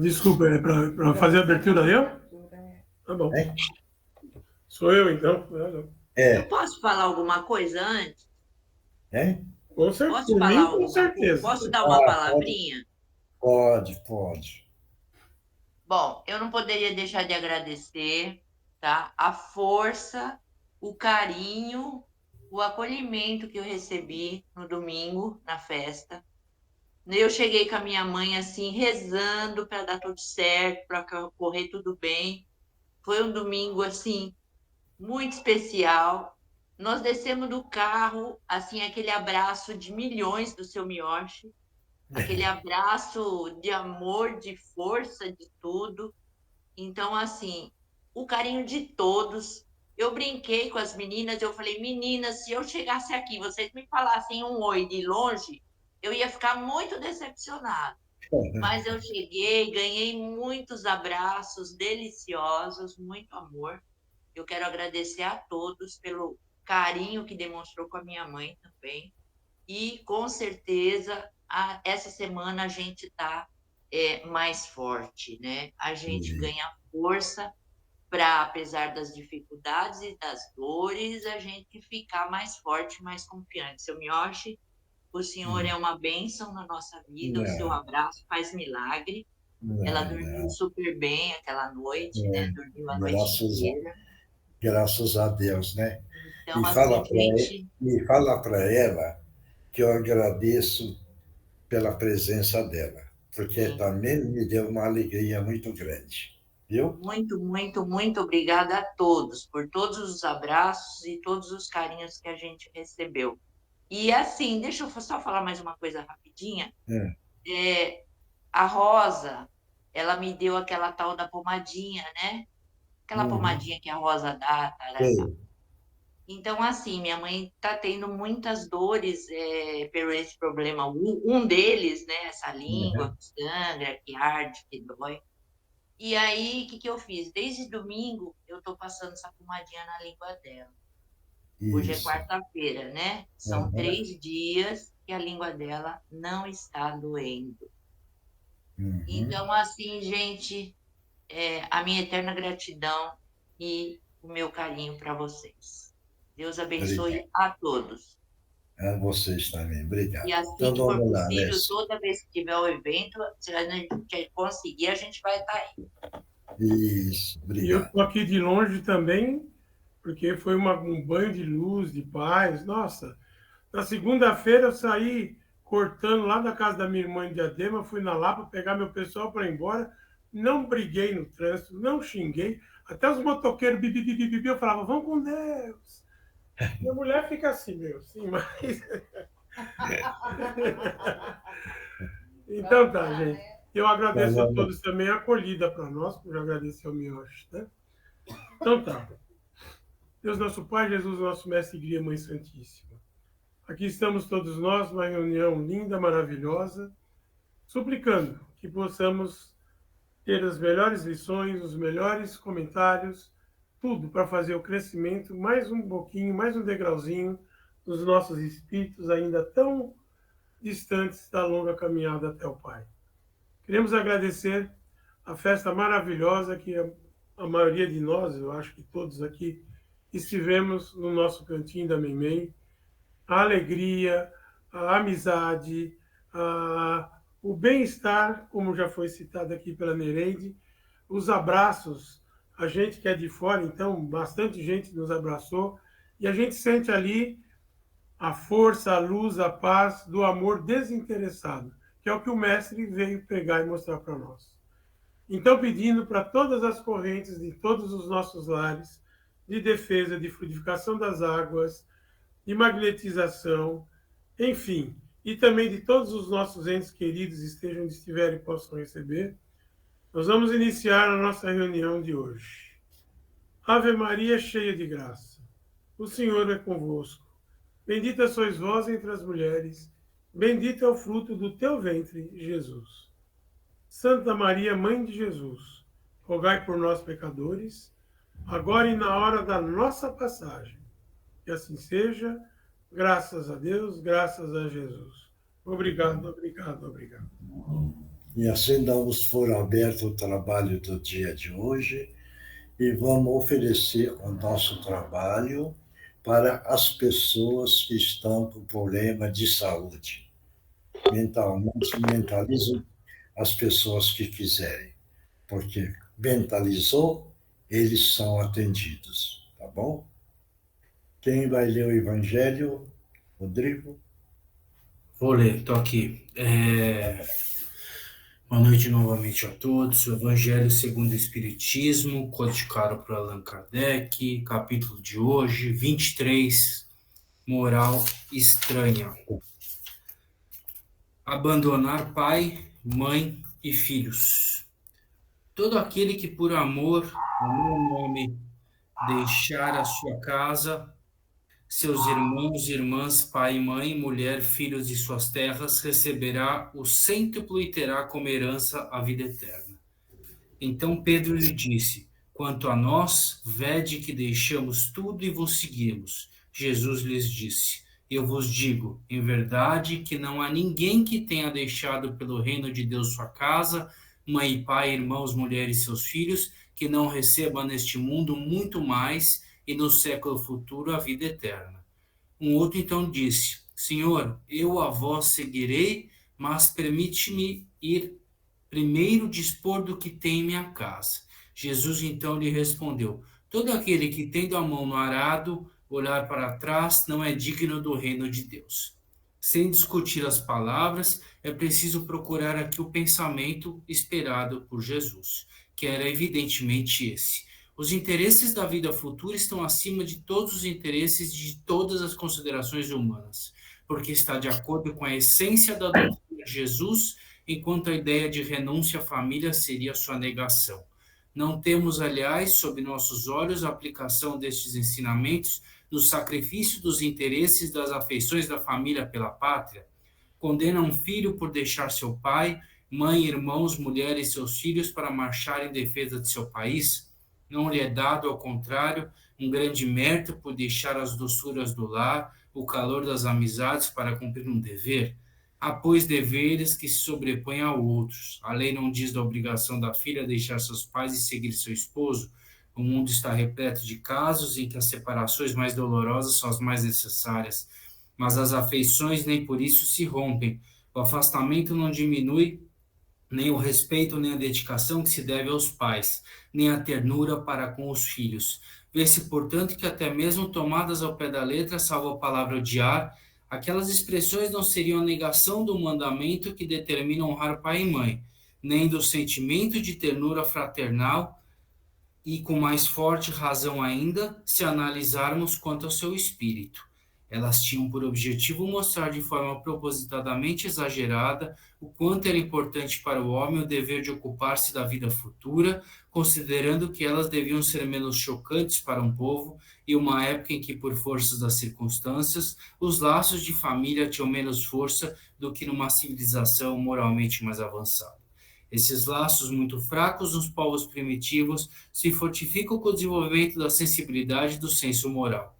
Desculpa, é para fazer a abertura eu? Tá bom. Hein? Sou eu, então. Eu É, posso falar alguma coisa antes? hein? Com certeza. Posso Por falar mim, com alguma coisa? certeza. Posso dar uma Ah, pode, palavrinha? pode, pode. Bom, eu não poderia deixar de agradecer, tá? A força, o carinho, o acolhimento que eu recebi no domingo, na festa. Eu cheguei com a minha mãe assim, rezando para dar tudo certo, para correr tudo bem. Foi um domingo assim muito especial. Nós descemos do carro, assim, aquele abraço de milhões do seu Miyoshi, aquele abraço de amor, de força, de tudo. Então, assim, o carinho de todos. Eu brinquei com as meninas, eu falei, meninas, se eu chegasse aqui, vocês me falassem um oi de longe, eu ia ficar muito decepcionada. Mas eu cheguei, ganhei muitos abraços deliciosos, muito amor. Eu quero agradecer a todos pelo carinho que demonstrou com a minha mãe também. E com certeza essa semana a gente está mais forte, né? A gente E- ganha força para, apesar das dificuldades e das dores, a gente ficar mais forte, mais confiante. Seu Miyoshi, o senhor é uma bênção na nossa vida, o seu Não, abraço faz milagre. Ela não, dormiu não. super bem aquela noite, né? Dormiu a noite Graças a, inteira. graças a Deus, né? Então, assim, gente, E fala para ela que eu agradeço pela presença dela, porque sim, também me deu uma alegria muito grande, viu? muito, muito, muito obrigada a todos por todos os abraços e todos os carinhos que a gente recebeu. E assim, deixa eu só falar mais uma coisa rapidinha. É, É, a Rosa, ela me deu aquela tal da pomadinha, né? Aquela uhum, pomadinha que a Rosa dá, tarará. sei, Então, assim, minha mãe está tendo muitas dores por esse problema. Um deles, né? Essa língua uhum, que sangra, que arde, que dói. E aí, o que que eu fiz? Desde domingo, eu estou passando essa pomadinha na língua dela. Hoje é isso. quarta-feira, né? São Uhum, 3 dias que a língua dela não está doendo. uhum, Então, assim, gente, a minha eterna gratidão e o meu carinho para vocês. Deus obrigado. abençoe a todos. A vocês também, E obrigado. assim Então que for vamos lá, possível, Lécio. toda vez que tiver o evento, se a gente conseguir, a gente vai estar aí. Isso, E eu obrigado. estou aqui de longe também, porque foi um banho de luz, de paz. Nossa, na segunda-feira eu saí cortando lá da casa da minha irmã em Diadema, fui na Lapa pegar meu pessoal para ir embora. Não briguei no trânsito, não xinguei. Até os motoqueiros, bibi, bibi, bibi, eu falava, vão com Deus. Minha mulher fica assim, meu, sim, mas. Então tá, gente. Eu Então agradeço a vamos. todos também a acolhida para nós, por agradecer ao Mioche, né? Então tá. Deus nosso Pai, Jesus nosso Mestre e Guia, Mãe Santíssima. Aqui estamos todos nós, numa reunião linda, maravilhosa, suplicando que possamos ter as melhores lições, os melhores comentários, tudo para fazer o crescimento, mais um pouquinho, mais um degrauzinho dos nossos espíritos ainda tão distantes da longa caminhada até o Pai. Queremos agradecer a festa maravilhosa que a maioria de nós, eu acho que todos aqui, estivemos no nosso cantinho da Meimei, a alegria, a amizade, o bem-estar, como já foi citado aqui pela Nereide, os abraços, a gente que é de fora, então, bastante gente nos abraçou, e a gente sente ali a força, a luz, a paz do amor desinteressado, que é o que o Mestre veio pregar e mostrar para nós. Então, pedindo para todas as correntes de todos os nossos lares, de defesa, de fluidificação das águas, de magnetização, enfim, e também de todos os nossos entes queridos, estejam onde estiverem e possam receber, nós vamos iniciar a nossa reunião de hoje. Ave Maria, cheia de graça, o Senhor é convosco. Bendita sois vós entre as mulheres, bendito é o fruto do teu ventre, Jesus. Santa Maria, Mãe de Jesus, rogai por nós, pecadores, agora e na hora da nossa passagem. Que assim seja, graças a Deus, graças a Jesus. Obrigado, obrigado, obrigado. E assim damos por aberto o trabalho do dia de hoje e vamos oferecer o nosso trabalho para as pessoas que estão com problema de saúde. Mentalmente, mentalizem as pessoas que quiserem, porque mentalizou, eles são atendidos, tá bom? Quem vai ler o Evangelho? Rodrigo? Vou ler, tô aqui. Boa noite novamente a todos. O Evangelho segundo o Espiritismo, codificado por Allan Kardec, capítulo de hoje, 23, moral estranha. Abandonar pai, mãe e filhos. Todo aquele que por amor ao meu nome deixar a sua casa, seus irmãos, irmãs, pai, mãe, mulher, filhos e suas terras, receberá o cêntuplo e terá como herança a vida eterna. Então Pedro lhe disse: Quanto a nós, vede que deixamos tudo e vos seguimos. Jesus lhes disse: Eu vos digo, em verdade, que não há ninguém que tenha deixado pelo reino de Deus sua casa, mãe e pai, irmãos, mulher e seus filhos, que não receba neste mundo muito mais e no século futuro a vida eterna. Um outro então disse: Senhor, eu a vós seguirei, mas permite-me ir primeiro dispor do que tem em minha casa. Jesus então lhe respondeu: Todo aquele que tendo a mão no arado, olhar para trás, não é digno do reino de Deus. Sem discutir as palavras, é preciso procurar aqui o pensamento esperado por Jesus, que era evidentemente esse. Os interesses da vida futura estão acima de todos os interesses de todas as considerações humanas, porque está de acordo com a essência da doutrina de Jesus, enquanto a ideia de renúncia à família seria sua negação. Não temos, aliás, sob nossos olhos a aplicação destes ensinamentos no sacrifício dos interesses das afeições da família pela pátria? Condena um filho por deixar seu pai, mãe, irmãos, mulher e seus filhos para marchar em defesa de seu país? Não lhe é dado, ao contrário, um grande mérito por deixar as doçuras do lar, o calor das amizades para cumprir um dever? Há, pois, deveres que se sobrepõem a outros. A lei não diz da obrigação da filha deixar seus pais e seguir seu esposo. O mundo está repleto de casos em que as separações mais dolorosas são as mais necessárias, mas as afeições nem por isso se rompem. O afastamento não diminui nem o respeito, nem a dedicação que se deve aos pais, nem a ternura para com os filhos. Vê-se, portanto, que até mesmo tomadas ao pé da letra, salvo a palavra odiar, aquelas expressões não seriam a negação do mandamento que determina honrar pai e mãe, nem do sentimento de ternura fraternal, e com mais forte razão ainda, se analisarmos quanto ao seu espírito. Elas tinham por objetivo mostrar de forma propositadamente exagerada o quanto era importante para o homem o dever de ocupar-se da vida futura, considerando que elas deviam ser menos chocantes para um povo e uma época em que, por forças das circunstâncias, os laços de família tinham menos força do que numa civilização moralmente mais avançada. Esses laços muito fracos nos povos primitivos se fortificam com o desenvolvimento da sensibilidade e do senso moral.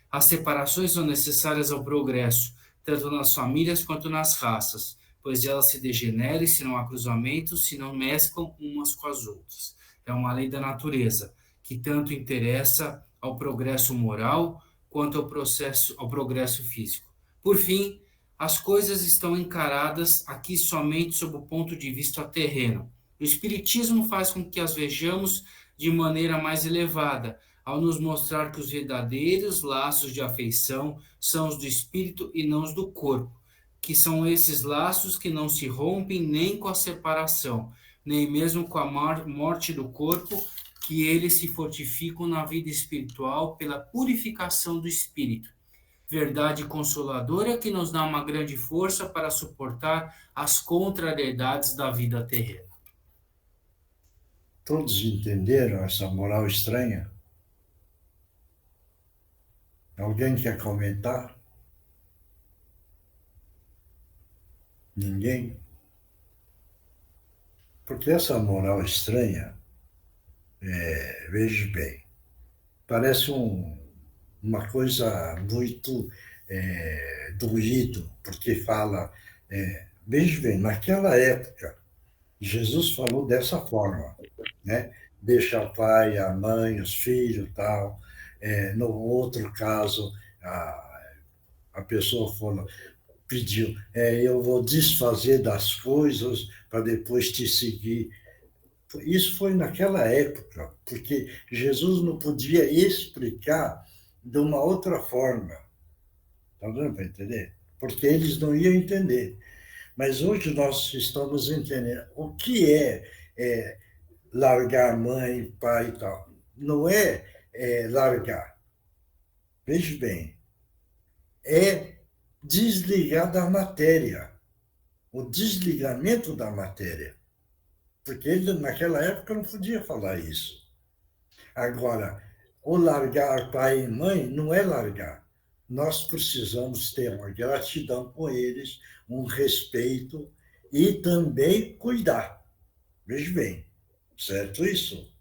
As separações são necessárias ao progresso, tanto nas famílias quanto nas raças, pois elas se degeneram se não há cruzamento, se não mesclam umas com as outras. É uma lei da natureza, que tanto interessa ao progresso moral quanto ao progresso físico. Por fim, as coisas estão encaradas aqui somente sob o ponto de vista terreno. O Espiritismo faz com que as vejamos de maneira mais elevada, ao nos mostrar que os verdadeiros laços de afeição são os do espírito e não os do corpo, que são esses laços que não se rompem nem com a separação, nem mesmo com a morte do corpo, que eles se fortificam na vida espiritual pela purificação do espírito. Verdade consoladora que nos dá uma grande força para suportar as contrariedades da vida terrena. Todos entenderam essa moral estranha? Alguém quer comentar? Ninguém? Porque essa moral estranha, veja bem, parece uma coisa muito doído, porque fala, veja bem, naquela época, Jesus falou dessa forma, né? Deixa o pai, a mãe, os filhos, tal. No outro caso, a pessoa falou, pediu, eu vou desfazer das coisas para depois te seguir. Isso foi naquela época, porque Jesus não podia explicar de uma outra forma. Está dando para entender? Porque eles não iam entender. Mas hoje nós estamos entendendo o que é largar mãe, pai e tal. Não é largar. Veja bem, é desligar da matéria, o desligamento da matéria. Porque ele, naquela época, não podia falar isso. Agora, o largar pai e mãe não é largar. Nós precisamos ter uma gratidão com eles, um respeito e também cuidar. Veja bem, certo isso?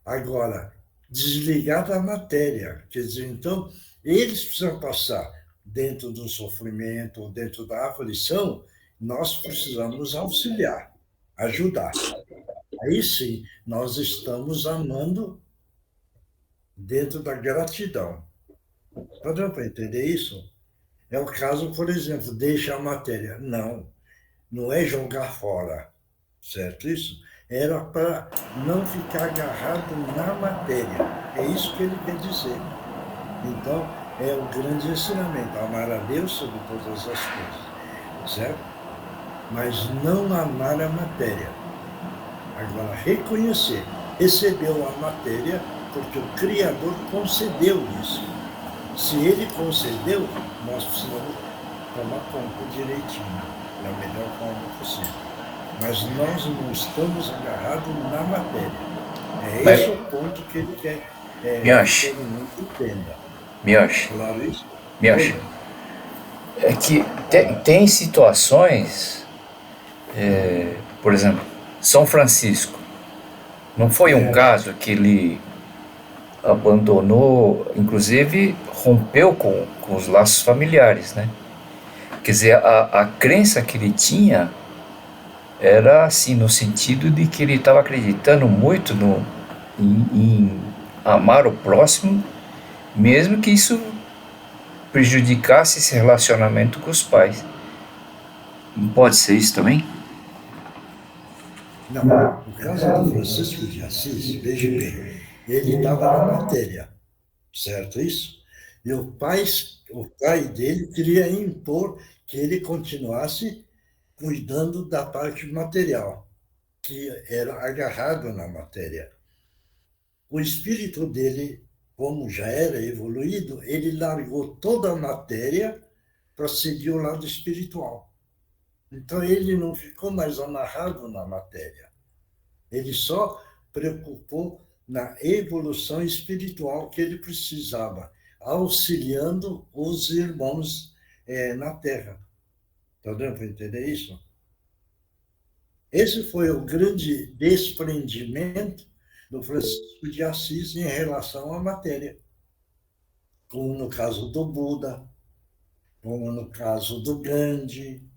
Agora, desligar da matéria, quer dizer, então, eles precisam passar dentro do sofrimento, dentro da aflição, nós precisamos auxiliar, ajudar. Aí sim, nós estamos amando dentro da gratidão. Está dando para entender isso? É o caso, por exemplo, deixa a matéria. Não, não é jogar fora, certo isso? Era para não ficar agarrado na matéria. É isso que ele quer dizer. Então, é o grande ensinamento, amar a Deus sobre todas as coisas, certo? Mas não amar a matéria. Agora, reconhecer, recebeu a matéria porque o Criador concedeu isso. Se ele concedeu, nós precisamos tomar conta direitinho, da melhor forma possível. Mas nós não estamos agarrados na matéria. Esse o ponto que ele quer que todo mundo entenda. Mioshi, Claro isso? Mioshi, é que tem situações, por exemplo, São Francisco, não foi um caso que ele abandonou, inclusive rompeu com os laços familiares, né? Quer dizer, a crença que ele tinha era assim, no sentido de que ele estava acreditando muito em amar o próximo, mesmo que isso prejudicasse esse relacionamento com os pais. Não pode ser isso também? Não, no caso do Francisco de Assis, veja bem, ele estava na matéria, certo isso? E o pai dele queria impor que ele continuasse cuidando da parte material, que era agarrado na matéria. O espírito dele, como já era evoluído, ele largou toda a matéria para seguir o lado espiritual. Então ele não ficou mais amarrado na matéria. Ele só preocupou na evolução espiritual que ele precisava, auxiliando os irmãos na Terra. Está dando para entender isso? Esse foi o grande desprendimento do Francisco de Assis em relação à matéria, como no caso do Buda, como no caso do Gandhi,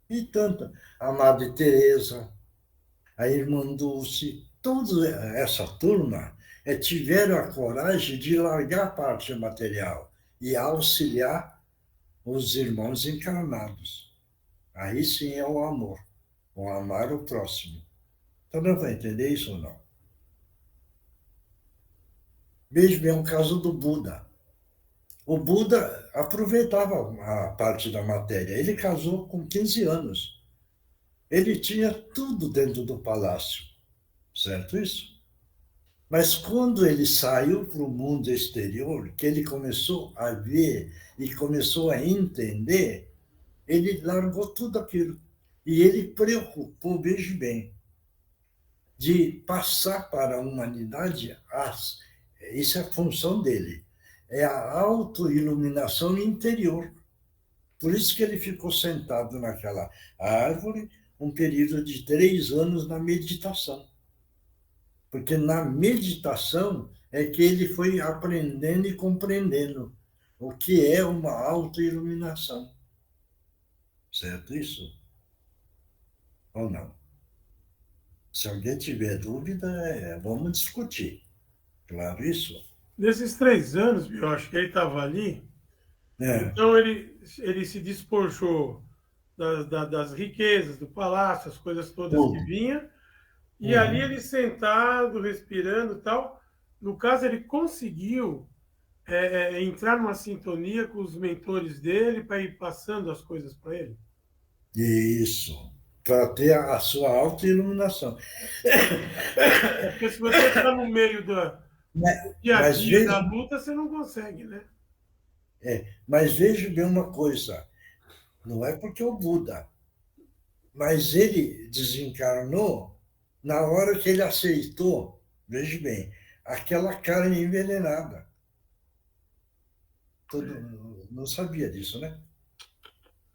e tanto, a Madre Teresa, a Irmã Dulce, toda essa turma tiveram a coragem de largar a parte material e auxiliar os irmãos encarnados. Aí sim é o amor, o amar o próximo. Então não vai entender isso ou não? Veja bem o caso do Buda. O Buda aproveitava a parte da matéria. Ele casou com 15 anos. Ele tinha tudo dentro do palácio, certo isso? Mas quando ele saiu para o mundo exterior, que ele começou a ver e começou a entender, ele largou tudo aquilo. E ele preocupou, veja bem, de passar para a humanidade, isso é a função dele, é a autoiluminação interior. Por isso que ele ficou sentado naquela árvore um período de 3 anos na meditação. Porque na meditação é que ele foi aprendendo e compreendendo o que é uma autoiluminação. Certo isso? Ou não? Se alguém tiver dúvida, vamos discutir. Claro, isso. Nesses 3 anos, eu acho que ele estava ali, É. então ele se despojou das riquezas, do palácio, as coisas todas que Tudo. vinha, e ali Uhum. ele sentado, respirando e tal. No caso, ele conseguiu entrar numa sintonia com os mentores dele para ir passando as coisas para ele. Isso. Para ter a sua autoiluminação. Porque se você está no meio do dia a Mas dia da veja, luta, você não consegue, né? mas veja bem uma coisa. Não é porque o Buda, mas ele desencarnou na hora que ele aceitou, veja bem, aquela carne envenenada. Todo, não sabia disso, né?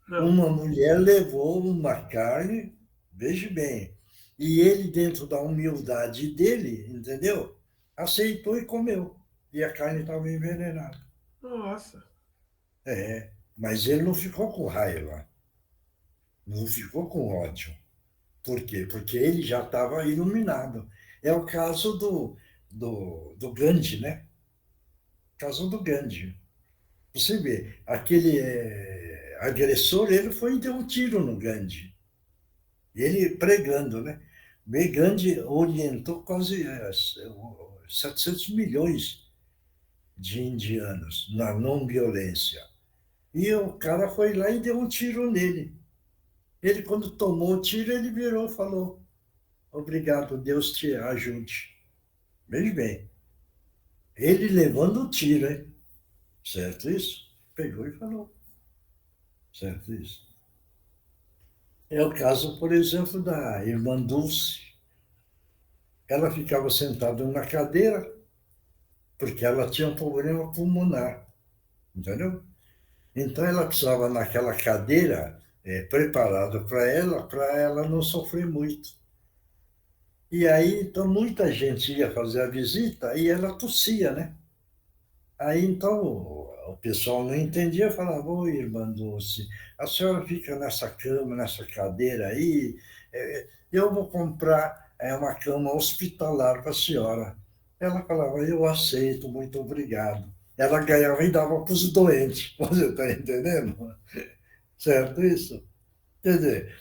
Não. Uma mulher levou uma carne, veja bem, e ele, dentro da humildade dele, entendeu? Aceitou e comeu. E a carne estava envenenada. Nossa. Mas ele não ficou com raiva, não ficou com ódio. Por quê? Porque ele já estava iluminado. É o caso do Gandhi, né? O caso do Gandhi. Você vê, aquele agressor, ele foi e deu um tiro no Gandhi. Ele pregando, né? O Gandhi orientou quase 700 milhões de indianos na não violência. E o cara foi lá e deu um tiro nele. Ele, quando tomou o tiro, ele virou e falou: obrigado, Deus te ajude. Veja bem, ele levando o tiro, hein? Certo isso? Pegou e falou. Certo isso? É o caso, por exemplo, da irmã Dulce. Ela ficava sentada na cadeira porque ela tinha um problema pulmonar, entendeu? Então ela precisava naquela cadeira preparada para ela não sofrer muito. E aí, então, muita gente ia fazer a visita e ela tossia, né? Aí, então, o pessoal não entendia, falava: oi, irmã Dulce, a senhora fica nessa cama, nessa cadeira aí, eu vou comprar uma cama hospitalar para a senhora. Ela falava: eu aceito, muito obrigado. Ela ganhava e dava para os doentes, você está entendendo? Certo isso? Quer dizer,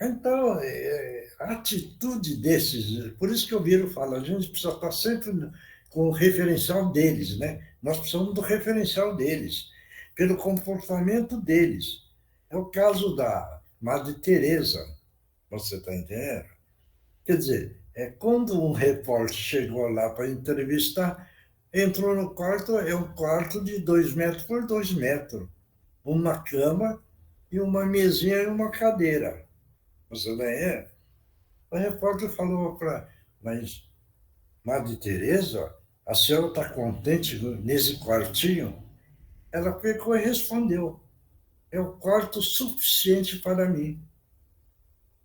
então, a atitude desses, por isso que eu viro falar, a gente precisa estar sempre com o referencial deles, né? Nós precisamos do referencial deles, pelo comportamento deles. É o caso da Madre Teresa, você está entendendo? Quer dizer, quando um repórter chegou lá para entrevistar, entrou no quarto, é um quarto de 2 metros por 2 metros, uma cama e uma mesinha e uma cadeira. Você não é? O repórter falou para, mas Madre Teresa, a senhora está contente nesse quartinho? Ela pegou e respondeu: é o quarto suficiente para mim.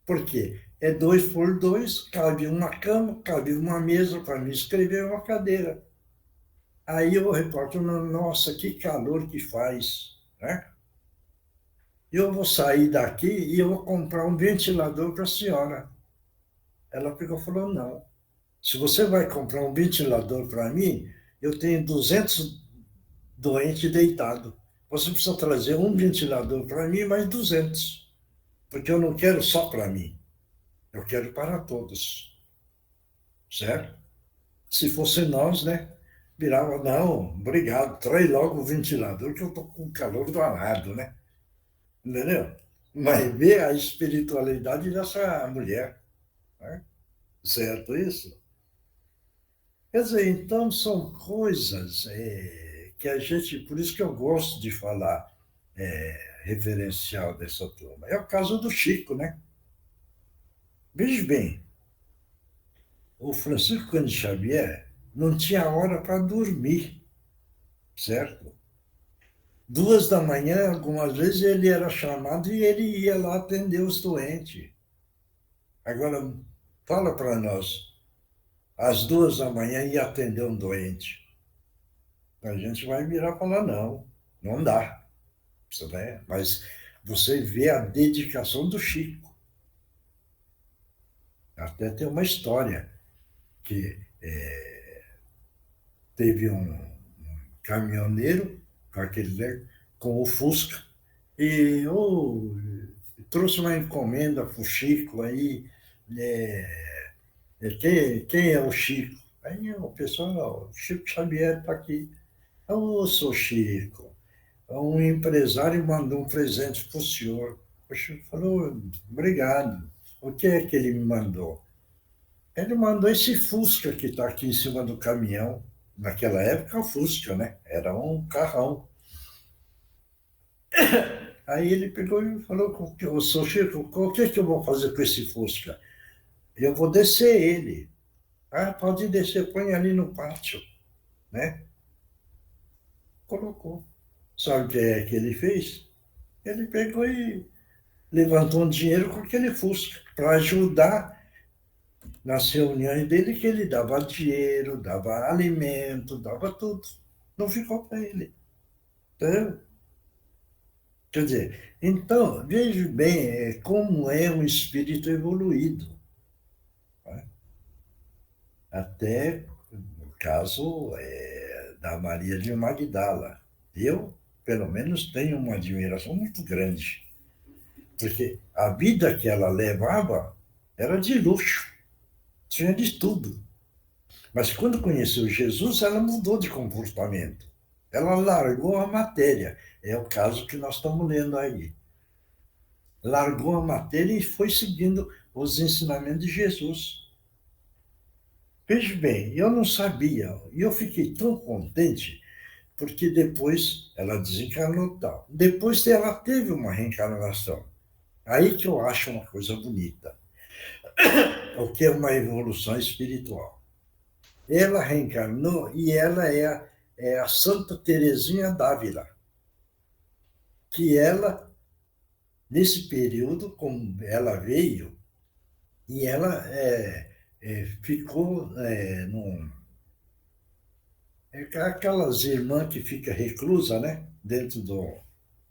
Por quê? É 2 por 2, cabe uma cama, cabe uma mesa para me escrever, uma cadeira. Aí o repórter, nossa, que calor que faz, né? Eu vou sair daqui e eu vou comprar um ventilador para a senhora. Ela pegou e falou: não. Se você vai comprar um ventilador para mim, eu tenho 200 doentes deitados. Você precisa trazer um ventilador para mim, mais 200. Porque eu não quero só para mim. Eu quero para todos. Certo? Se fosse nós, né? Virava: não, obrigado, traz logo o ventilador, que eu estou com calor danado, né? Entendeu? Mas vê a espiritualidade dessa mulher. Né? Certo isso? Quer dizer, então são coisas que a gente, por isso que eu gosto de falar referencial dessa turma. É o caso do Chico, né? Veja bem, o Francisco Cândido Xavier não tinha hora para dormir, certo? 2 da manhã, algumas vezes ele era chamado e ele ia lá atender os doentes. Agora, fala para nós, às 2 da manhã ia atender um doente. A gente vai virar e falar: não, não dá. Né? Mas você vê a dedicação do Chico. Até tem uma história que teve um caminhoneiro com o Fusca e trouxe uma encomenda para o Chico aí. Quem é o Chico? Aí o pessoal, o Chico Xavier está aqui. Ô, sou Chico, um empresário mandou um presente para o senhor. O Chico falou, obrigado. O que é que ele me mandou? Ele mandou esse Fusca que está aqui em cima do caminhão. Naquela época, o Fusca, né? Era um carrão. Aí ele pegou e falou, ô, sou Chico, o que eu vou fazer com esse Fusca? Eu vou descer ele. Ah, pode descer, põe ali no pátio, né? Colocou. Sabe o que é que ele fez? Ele pegou e levantou um dinheiro com aquele Fusca para ajudar nas reuniões dele, que ele dava dinheiro, dava alimento, dava tudo. Não ficou para ele. Entendeu? Quer dizer, então, veja bem como é um espírito evoluído. Né? Até no caso da Maria de Magdala. Eu, pelo menos, tenho uma admiração muito grande, porque a vida que ela levava era de luxo, tinha de tudo. Mas quando conheceu Jesus, ela mudou de comportamento. Ela largou a matéria. É o caso que nós estamos lendo aí. Largou a matéria e foi seguindo os ensinamentos de Jesus. Veja bem, eu não sabia, e eu fiquei tão contente, porque depois ela desencarnou tal. Depois ela teve uma reencarnação. Aí que eu acho uma coisa bonita. O que é uma evolução espiritual. Ela reencarnou e ela é a Santa Teresinha d'Ávila, que ela, nesse período, como ela veio, e ela ficou aquelas irmãs que ficam reclusa, né? Dentro do...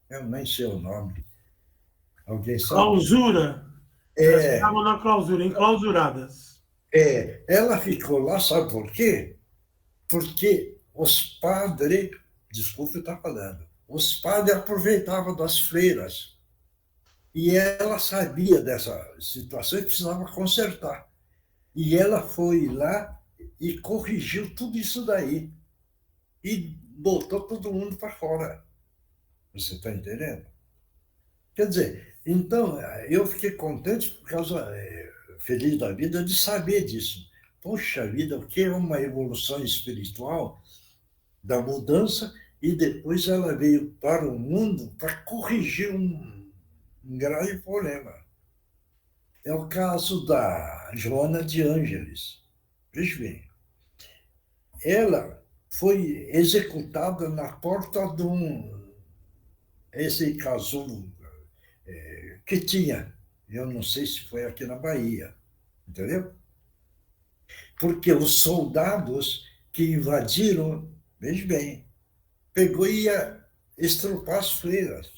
Eu nem sei o nome. Alguém sabe? Clausura. Elas estavam na clausura, enclausuradas. Ela ficou lá, sabe por quê? Porque os padres, desculpe eu estar falando, os padres aproveitavam das freiras. E ela sabia dessa situação e precisava consertar. E ela foi lá e corrigiu tudo isso daí. E botou todo mundo para fora. Você está entendendo? Quer dizer, então, eu fiquei contente por causa, feliz da vida, de saber disso. Poxa vida, o que é uma evolução espiritual da mudança, e depois ela veio para o mundo para corrigir um grave problema. É o caso da Joana de Ângeles. Veja bem, ela foi executada na porta de esse casulo que tinha. Eu não sei se foi aqui na Bahia, entendeu? Porque os soldados que invadiram, veja bem, pegou e ia estrupar as freiras.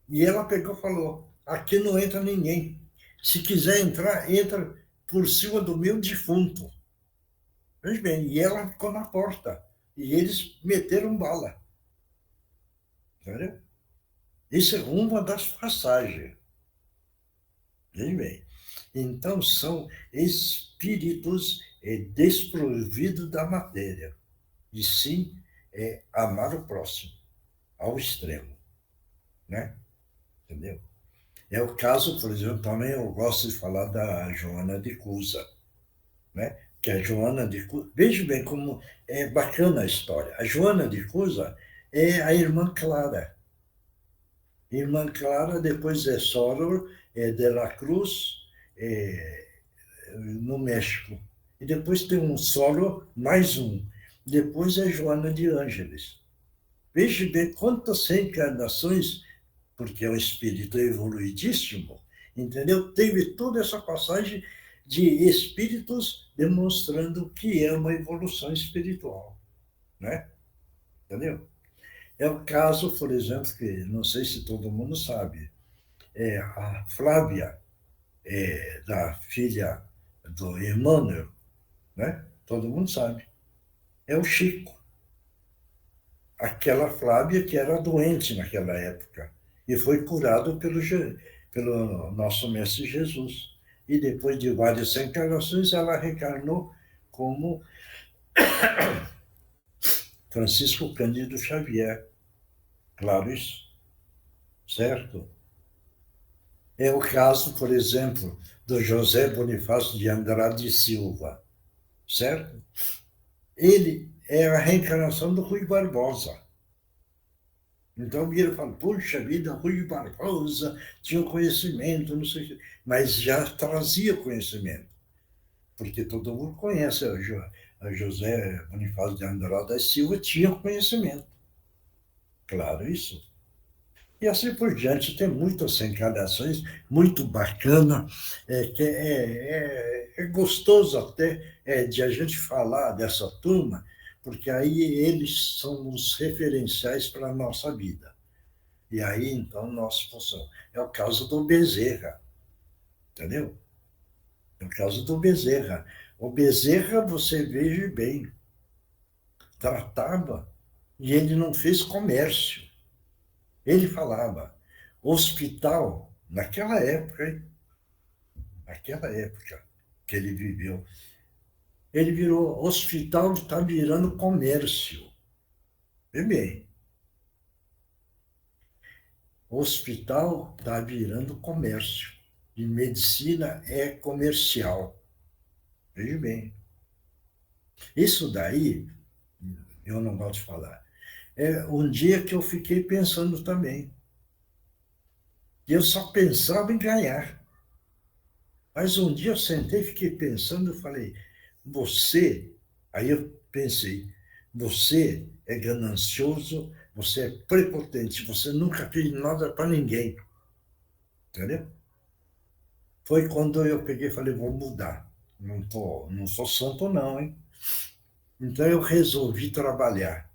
E ela pegou e falou, aqui não entra ninguém. Se quiser entrar, entra por cima do meu defunto. Veja bem, e ela ficou na porta. E eles meteram bala. Entendeu? Isso é uma das passagens. Veja bem. Então, são espíritos desprovidos da matéria. E sim, amar o próximo, ao extremo. Né? Entendeu? É o caso, por exemplo, também eu gosto de falar da Joana de Cusa, né? Que a Joana de Cusa... Veja bem como é bacana a história. A Joana de Cusa é a irmã Clara. Irmã Clara, depois é Soro de la Cruz, no México. E depois tem um Soro, mais um. Depois é Joana de Ângeles. Veja bem quantas reencarnações, porque é um espírito evoluidíssimo, entendeu? Teve toda essa passagem de espíritos demonstrando que é uma evolução espiritual, né? Entendeu? É o caso, por exemplo, que não sei se todo mundo sabe, a Flávia, da filha do Emmanuel, né? Todo mundo sabe. É o Chico. Aquela Flávia que era doente naquela época e foi curado pelo nosso Mestre Jesus. E depois de várias encarnações, ela reencarnou como Francisco Cândido Xavier. Claro isso, certo? É o caso, por exemplo, do José Bonifácio de Andrade e Silva, certo? Ele é a reencarnação do Rui Barbosa. Então ele fala, puxa vida, Rui Barbosa tinha conhecimento, não sei o quê, mas já trazia conhecimento, porque todo mundo conhece a José Bonifácio de Andrade e Silva, tinha conhecimento. Claro, isso. E assim por diante, tem muitas encarnações, muito bacana, é gostoso até de a gente falar dessa turma, porque aí eles são os referenciais para a nossa vida. E aí, então, nossa função. É o caso do Bezerra, entendeu? É o caso do Bezerra. O Bezerra, você veja bem, tratava e ele não fez comércio. Ele falava, hospital, naquela época que ele viveu, ele virou, hospital está virando comércio. Vê bem, hospital está virando comércio. E medicina é comercial. Veja bem. Isso daí, eu não gosto de falar, é um dia que eu fiquei pensando também. E eu só pensava em ganhar. Mas um dia eu sentei e fiquei pensando, eu falei, aí eu pensei, você é ganancioso, você é prepotente, você nunca fez nada para ninguém. Entendeu? Foi quando eu peguei e falei, vou mudar. Não sou santo não, hein? Então eu resolvi trabalhar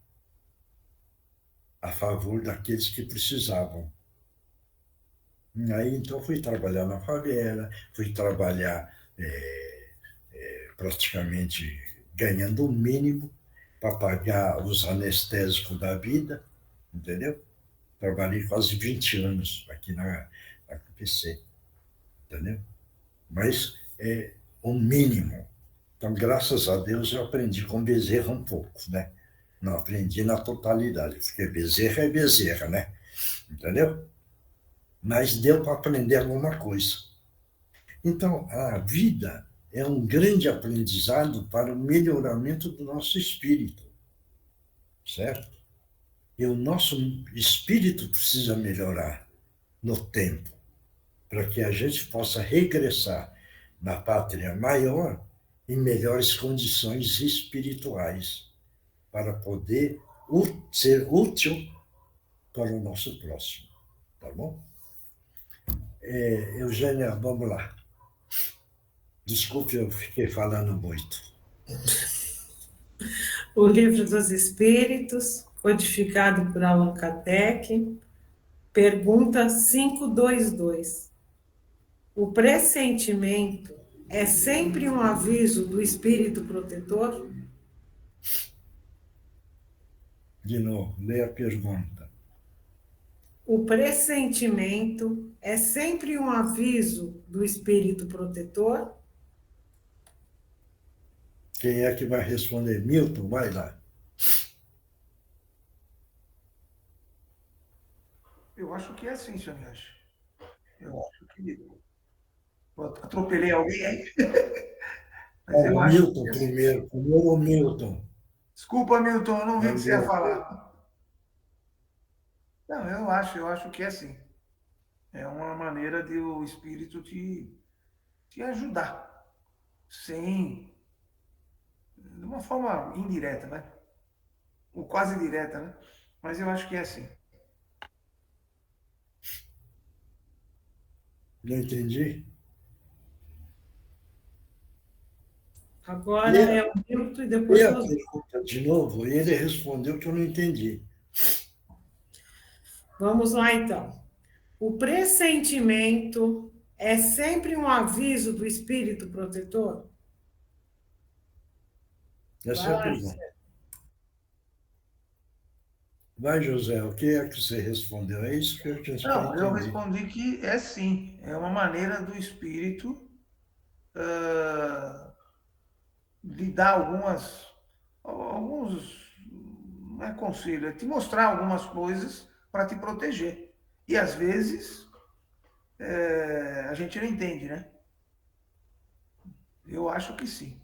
a favor daqueles que precisavam. E aí então fui trabalhar na favela, fui trabalhar praticamente ganhando o mínimo para pagar os anestésicos da vida, entendeu? Trabalhei quase 20 anos aqui na PC, entendeu? Mas é o mínimo. Então, graças a Deus, eu aprendi com Bezerra um pouco, né? Não aprendi na totalidade, porque Bezerra é Bezerra, né? Entendeu? Mas deu para aprender alguma coisa. Então, a vida é um grande aprendizado para o melhoramento do nosso espírito, certo? E o nosso espírito precisa melhorar no tempo, para que a gente possa regressar na pátria maior em melhores condições espirituais, para poder ser útil para o nosso próximo. Tá bom? Eugênia, vamos lá. Desculpe, eu fiquei falando muito. O Livro dos Espíritos, codificado por Allan Kardec, pergunta 522. O pressentimento é sempre um aviso do espírito protetor? De novo, leia a pergunta. O pressentimento é sempre um aviso do espírito protetor? Quem é que vai responder? Milton, vai lá. Eu acho que é assim, senhor Miyashi. Eu acho que. Atropelei alguém aí? Mas eu acho Milton que é assim. primeiro o Milton. Desculpa, Milton, eu não vi o que você ia falar. Não, eu acho que é assim. É uma maneira de o espírito te ajudar. Sem. De uma forma indireta, né? Ou quase direta, né? Mas eu acho que é assim. Não entendi? Agora é o Milton e depois E a nós. pergunta de novo, e ele respondeu que eu não entendi. Vamos lá, então. O pressentimento é sempre um aviso do espírito protetor? Essa é a pergunta. Vai, José, o que é que você respondeu? É isso que eu já Não, eu entendi. respondi que é sim, é uma maneira do espírito lhe dar alguns, não é conselho, é te mostrar algumas coisas para te proteger. E às vezes a gente não entende, né? Eu acho que sim.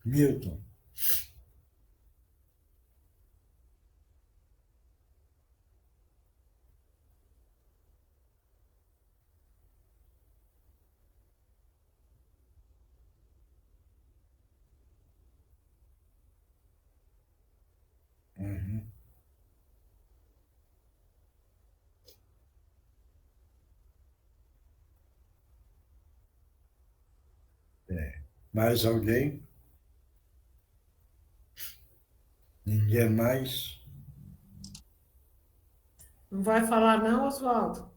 Milton. Uhum. Mais alguém? Ninguém mais? Não vai falar não, Oswaldo?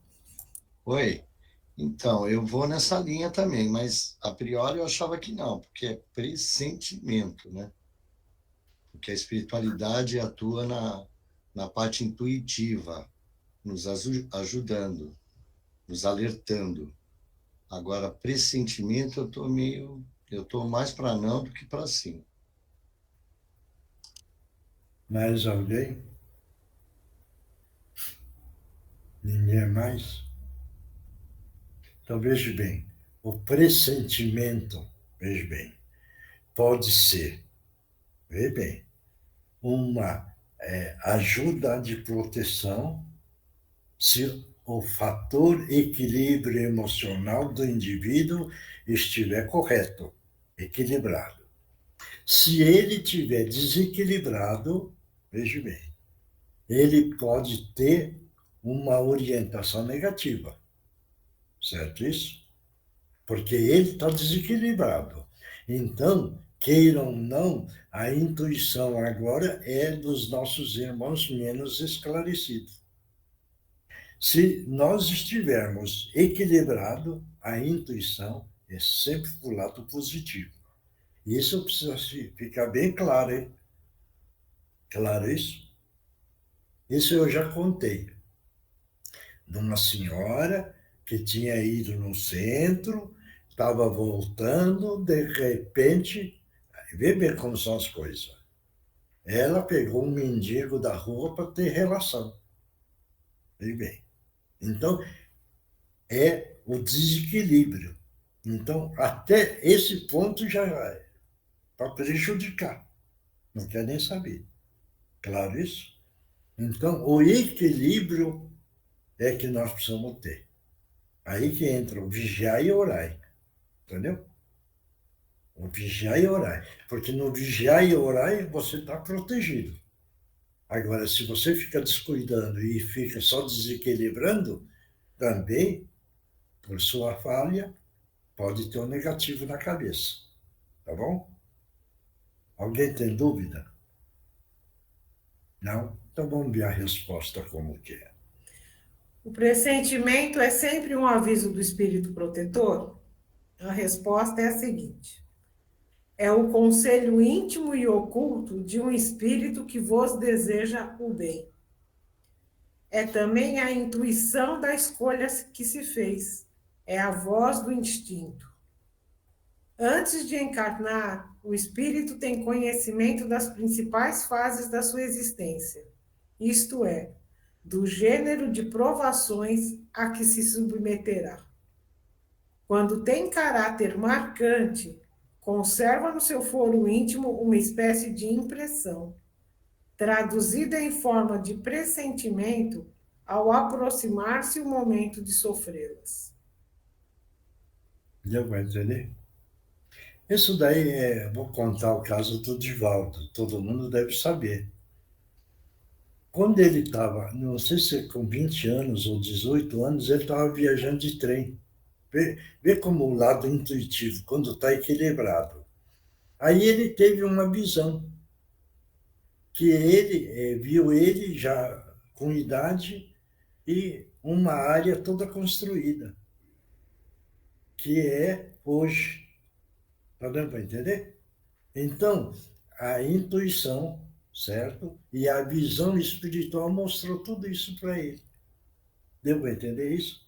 Oi. Então, eu vou nessa linha também, mas a priori eu achava que não, porque é pressentimento, né? Porque a espiritualidade atua na parte intuitiva, nos ajudando, nos alertando. Agora, pressentimento, eu estou mais para não do que para sim. Mais alguém? Ninguém mais? Então, veja bem, o pressentimento, veja bem, pode ser, veja bem, uma ajuda de proteção se o fator equilíbrio emocional do indivíduo estiver correto, equilibrado. Se ele estiver desequilibrado, veja bem, ele pode ter uma orientação negativa, certo isso? Porque ele está desequilibrado. Então, queiram ou não, a intuição agora é dos nossos irmãos menos esclarecidos. Se nós estivermos equilibrados, a intuição é sempre para o lado positivo. Isso precisa ficar bem claro, hein? Claro isso? Isso eu já contei. De uma senhora que tinha ido no centro, estava voltando, de repente, vê bem como são as coisas. Ela pegou um mendigo da rua para ter relação. Vê bem. Então, é o desequilíbrio. Então, até esse ponto já é para prejudicar. Não quer nem saber. Claro isso? Então, o equilíbrio é que nós precisamos ter. Aí que entra o vigiar e orar. Entendeu? O vigiar e orar. Porque no vigiar e orar você está protegido. Agora, se você fica descuidando e fica só desequilibrando, também, por sua falha, pode ter um negativo na cabeça. Tá bom? Alguém tem dúvida? Não? Então vamos ver a resposta como que é. O pressentimento é sempre um aviso do espírito protetor? A resposta é a seguinte: é o conselho íntimo e oculto de um espírito que vos deseja o bem. É também a intuição da escolha que se fez. É a voz do instinto. Antes de encarnar, o espírito tem conhecimento das principais fases da sua existência, isto é, do gênero de provações a que se submeterá. Quando tem caráter marcante, conserva no seu foro íntimo uma espécie de impressão, traduzida em forma de pressentimento ao aproximar-se o momento de sofrê-las. Deu para entender? Isso daí vou contar o caso do Divaldo, todo mundo deve saber. Quando ele estava, não sei se com 20 anos ou 18 anos, ele estava viajando de trem. Vê como o lado intuitivo, quando está equilibrado. Aí ele teve uma visão, que ele viu ele já com idade e uma área toda construída. que é hoje. Está dando para entender? Então, a intuição, certo? E a visão espiritual mostrou tudo isso para ele. Deu para entender isso?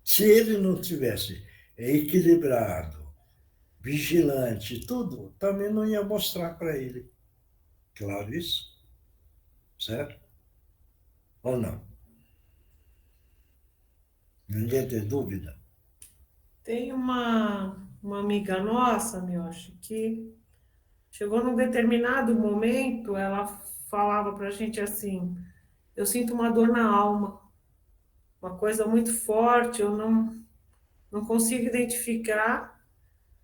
Se ele não tivesse equilibrado, vigilante, tudo, também não ia mostrar para ele. Claro isso? Certo? Ou não? Ninguém tem dúvida? Tem uma amiga nossa, Miocha, que chegou num determinado momento, ela falava para a gente assim: eu sinto uma dor na alma, uma coisa muito forte, eu não consigo identificar,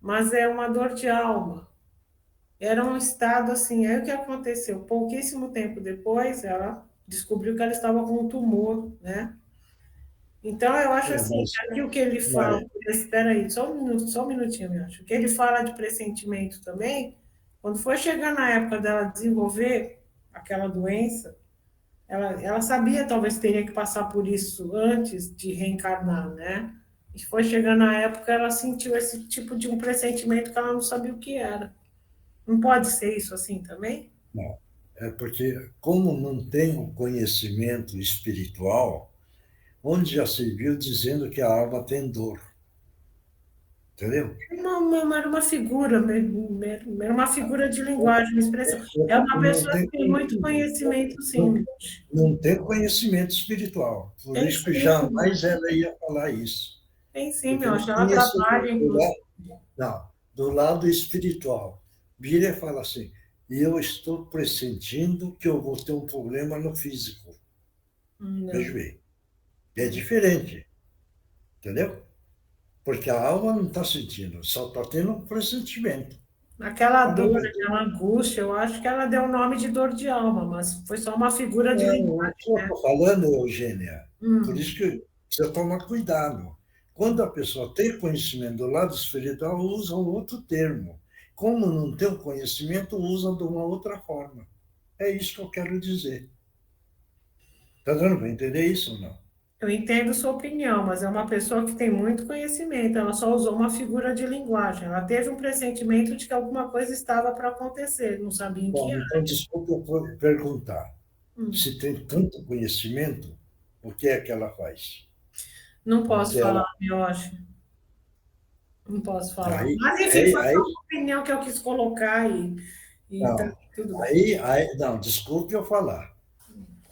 mas é uma dor de alma. Era um estado assim. Aí o que aconteceu? Pouquíssimo tempo depois, ela descobriu que ela estava com um tumor, né? Então, eu acho assim, Mas, que aqui o que ele fala, mas, espera aí, só um minutinho, eu acho. O que ele fala de pressentimento também, quando foi chegar na época dela desenvolver aquela doença, ela sabia, talvez teria que passar por isso antes de reencarnar, né? E foi chegando na época, ela sentiu esse tipo de um pressentimento que ela não sabia o que era. Não pode ser isso assim também? não. É porque, como não tem o conhecimento espiritual, onde já se viu dizendo que a alma tem dor. Entendeu? Era uma figura, era uma figura de linguagem, uma expressão. É uma Não pessoa tem, que tem muito conhecimento, não, sim. não tem conhecimento espiritual. Por Tem isso que sim, jamais ela ia falar isso. tem sim, Porque meu. não Acho que ela conhece trabalha, do inclusive. lado, não, do lado espiritual. Vira e fala assim, eu estou pressentindo que eu vou ter um problema no físico. Veja Não. bem. É diferente, entendeu? Porque a alma não está sentindo, só está tendo um pressentimento. Aquela Tá dor, dando. aquela angústia, eu acho que ela deu o nome de dor de alma, mas foi só uma figura de Não, o linguagem, que eu né? estou falando, Eugênia, por Hum, isso que você toma cuidado. Quando a pessoa tem conhecimento do lado espiritual, usa um outro termo. Como não tem o conhecimento, usa de uma outra forma. É isso que eu quero dizer. Está dando para entender isso ou não? eu entendo sua opinião, mas é uma pessoa que tem muito conhecimento, ela só usou uma figura de linguagem. Ela teve um pressentimento de que alguma coisa estava para acontecer, não sabia em que Bom, era. então, desculpa eu perguntar. Hum. Se tem tanto conhecimento, o que é que ela faz? Não posso Se ela, falar, eu acho. Não posso falar. aí, Mas, enfim, aí, foi só aí, uma opinião que eu quis colocar e tá não, tudo bem. não, desculpe eu falar.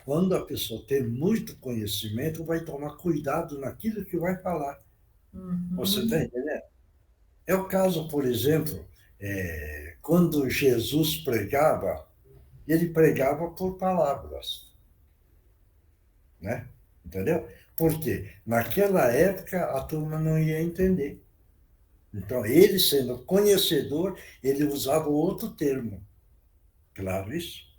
Quando a pessoa tem muito conhecimento, vai tomar cuidado naquilo que vai falar. Você está Uhum. entendendo? É o caso, por exemplo, quando Jesus pregava, ele pregava por palavras, né? Entendeu? Por quê? Naquela época, a turma não ia entender. Então, ele sendo conhecedor, ele usava outro termo. Claro isso?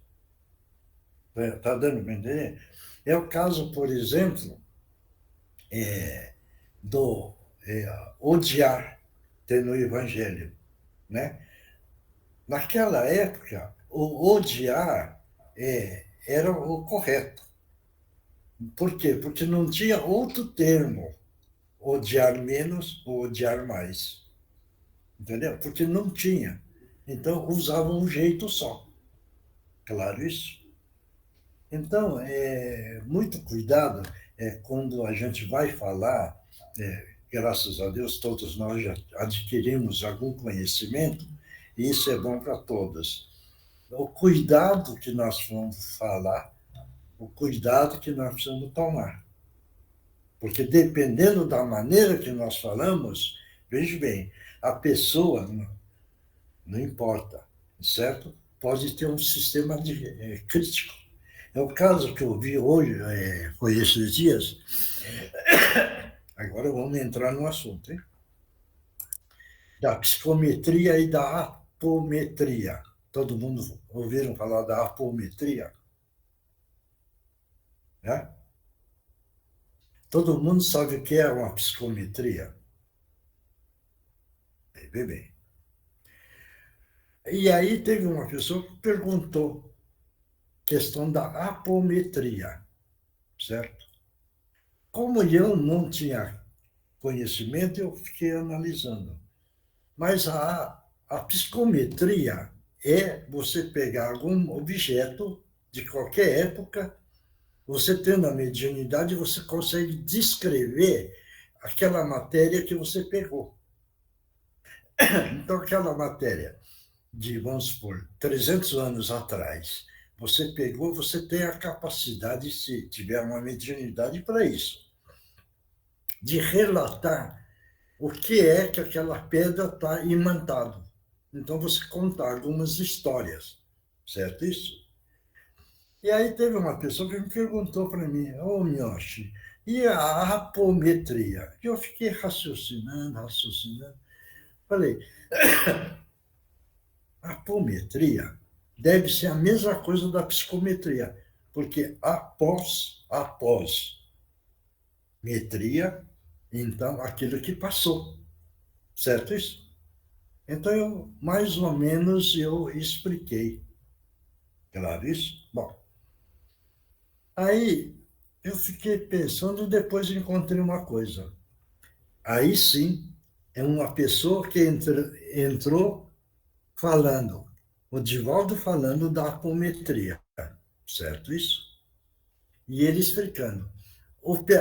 Está dando para entender? É o caso, por exemplo, do odiar, tem no Evangelho, né? Naquela época, o odiar era o correto. Por quê? Porque não tinha outro termo, odiar menos ou odiar mais. Entendeu? Porque não tinha. Então, usavam um jeito só. Claro isso? Então, muito cuidado quando a gente vai falar, graças a Deus, todos nós já adquirimos algum conhecimento, e isso é bom para todos. O cuidado que nós vamos falar, o cuidado que nós precisamos tomar. Porque dependendo da maneira que nós falamos, veja bem, a pessoa, não importa, certo? Pode ter um sistema crítico. É o caso que eu vi hoje, foi esses dias. Agora vamos entrar no assunto, hein? Da psicometria e da apometria. Todo mundo ouviram falar da apometria? Né? Todo mundo sabe o que é uma psicometria? Bem, bem. E aí teve uma pessoa que perguntou questão da apometria, certo? Como eu não tinha conhecimento, eu fiquei analisando. Mas a psicometria é você pegar algum objeto de qualquer época, você tendo a mediunidade, você consegue descrever aquela matéria que você pegou. Então, aquela matéria de, vamos supor, 300 anos atrás, você pegou, você tem a capacidade, se tiver uma mediunidade para isso, de relatar o que é que aquela pedra está imantado. Então, você conta algumas histórias, certo isso? E aí teve uma pessoa que me perguntou para mim, ô Miyoshi, e a apometria? Eu fiquei raciocinando. Falei, a apometria deve ser a mesma coisa da psicometria, porque após metria, então aquilo que passou, certo isso? Então, mais ou menos, eu expliquei. Claro isso? Bom, aí eu fiquei pensando, depois encontrei uma coisa. Aí sim, é uma pessoa que entrou falando, o Divaldo falando da apometria, certo isso? E ele explicando.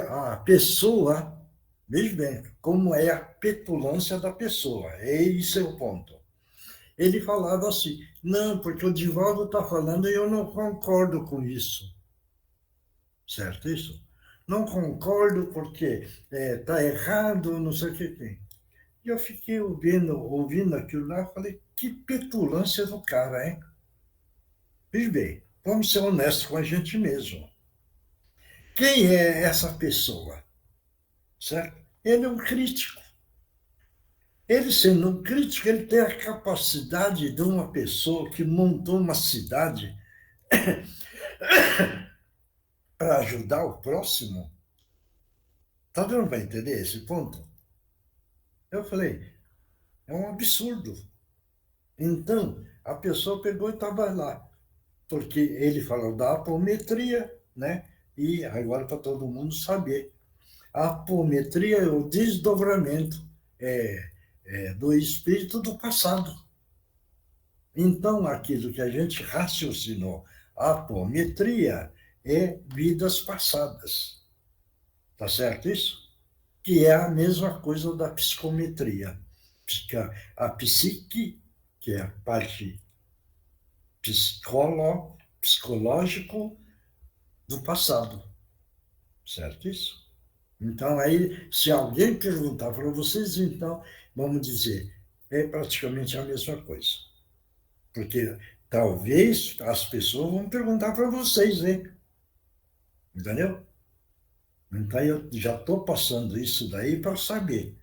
A pessoa, veja bem, como é a petulância da pessoa, esse é o ponto. Ele falava assim, não, porque o Divaldo está falando e eu não concordo com isso. Certo isso? Não concordo porque está errado, não sei o que tem. E eu fiquei ouvindo aquilo lá, falei, que petulância do cara, hein? Veja bem, vamos ser honestos com a gente mesmo. Quem é essa pessoa? Certo? Ele é um crítico. Ele, sendo um crítico, ele tem a capacidade de uma pessoa que montou uma cidade para ajudar o próximo. Está dando para entender esse ponto? Eu falei, é um absurdo. Então, a pessoa pegou e estava lá, porque ele falou da apometria, né? E agora para todo mundo saber. A apometria é o desdobramento do espírito do passado. Então, aquilo que a gente raciocinou, a apometria é vidas passadas. Tá certo isso? Que é a mesma coisa da psicometria. A psique, que é a parte psicológico do passado. Certo isso? Então, aí, se alguém perguntar para vocês, então, vamos dizer, é praticamente a mesma coisa. Porque talvez as pessoas vão perguntar para vocês, hein? Entendeu? Então, eu já estou passando isso daí para saber.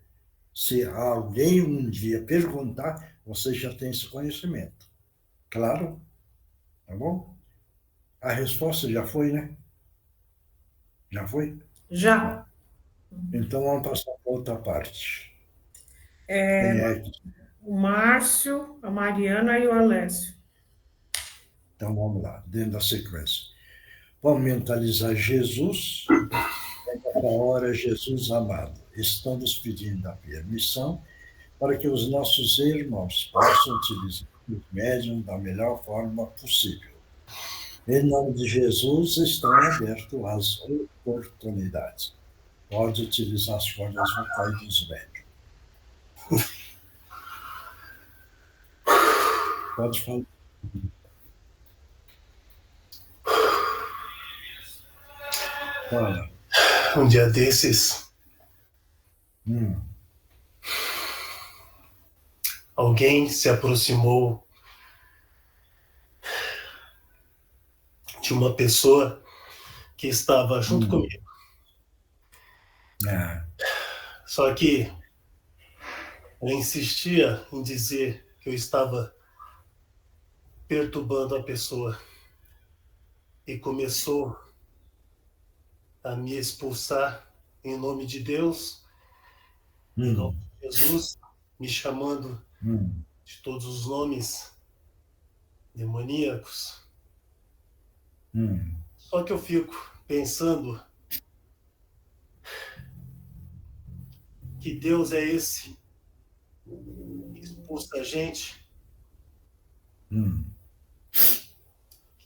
Se alguém um dia perguntar, você já tem esse conhecimento. Claro? Tá bom? A resposta já foi, né? Já foi? Já. Então, vamos passar para outra parte. Quem é que... O Márcio, a Mariana e o Alessio. Então, vamos lá, dentro da sequência. Vamos mentalizar Jesus. Nessa hora, Jesus amado, estamos pedindo a permissão para que os nossos irmãos possam utilizar os médiums da melhor forma possível. Em nome de Jesus, estão abertas as oportunidades. Pode utilizar as cordas vocais dos médiums. Pode falar. Fala. Um dia desses, alguém se aproximou de uma pessoa que estava junto comigo. Só que ela insistia em dizer que eu estava perturbando a pessoa e começou a me expulsar em nome de Deus, em nome de Jesus, me chamando de todos os nomes demoníacos. Só que eu fico pensando que Deus é esse que expulsa a gente,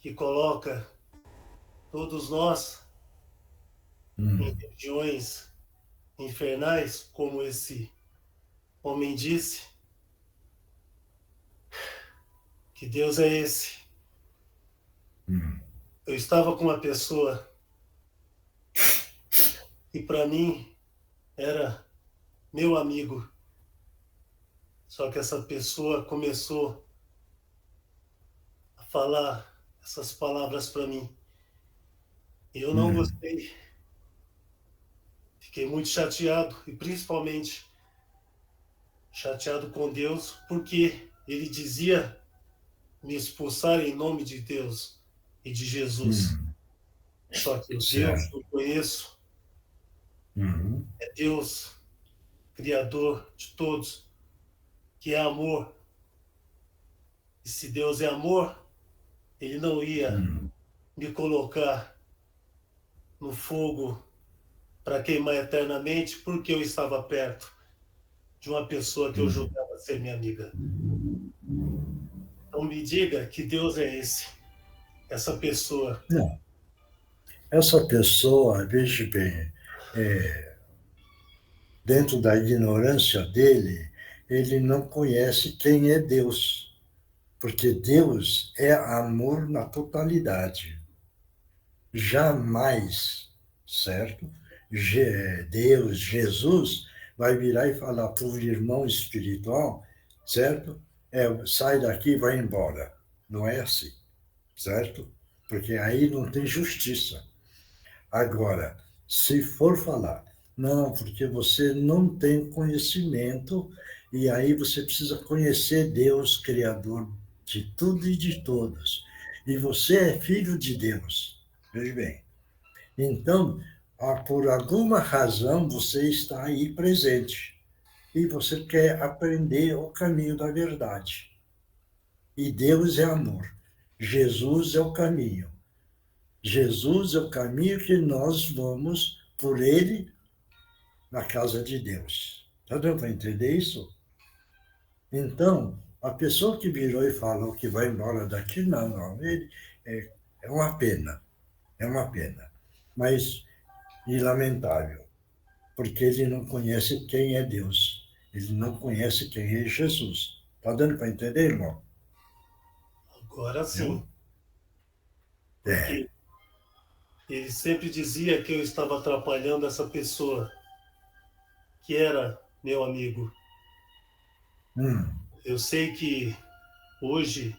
que coloca todos nós em regiões infernais, como esse homem disse, que Deus é esse. Eu estava com uma pessoa que para mim era meu amigo, só que essa pessoa começou a falar essas palavras para mim. E eu não gostei. Fiquei muito chateado, e principalmente chateado com Deus, porque ele dizia me expulsar em nome de Deus e de Jesus. Só que o Deus que eu conheço é Deus, Criador de todos, que é amor. E se Deus é amor, ele não ia me colocar no fogo para queimar eternamente, porque eu estava perto de uma pessoa que eu julgava ser minha amiga. Então me diga que Deus é esse, essa pessoa. Não. Essa pessoa, veja bem, dentro da ignorância dele, ele não conhece quem é Deus, porque Deus é amor na totalidade. Jamais, certo? Deus, Jesus, vai virar e falar para o irmão espiritual, certo? Sai daqui e vai embora. Não é assim, certo? Porque aí não tem justiça. Agora, se for falar, não, porque você não tem conhecimento, e aí você precisa conhecer Deus, Criador de tudo e de todos. E você é filho de Deus. Veja bem. Então, por alguma razão, você está aí presente. E você quer aprender o caminho da verdade. E Deus é amor. Jesus é o caminho. Jesus é o caminho que nós vamos por ele na casa de Deus. Está dando para entender isso? Então, a pessoa que virou e falou que vai embora daqui, não, ele é uma pena. É uma pena. Mas, e lamentável, porque ele não conhece quem é Deus. Ele não conhece quem é Jesus. Está dando para entender, irmão? Agora sim. Porque ele sempre dizia que eu estava atrapalhando essa pessoa, que era meu amigo. Eu sei que hoje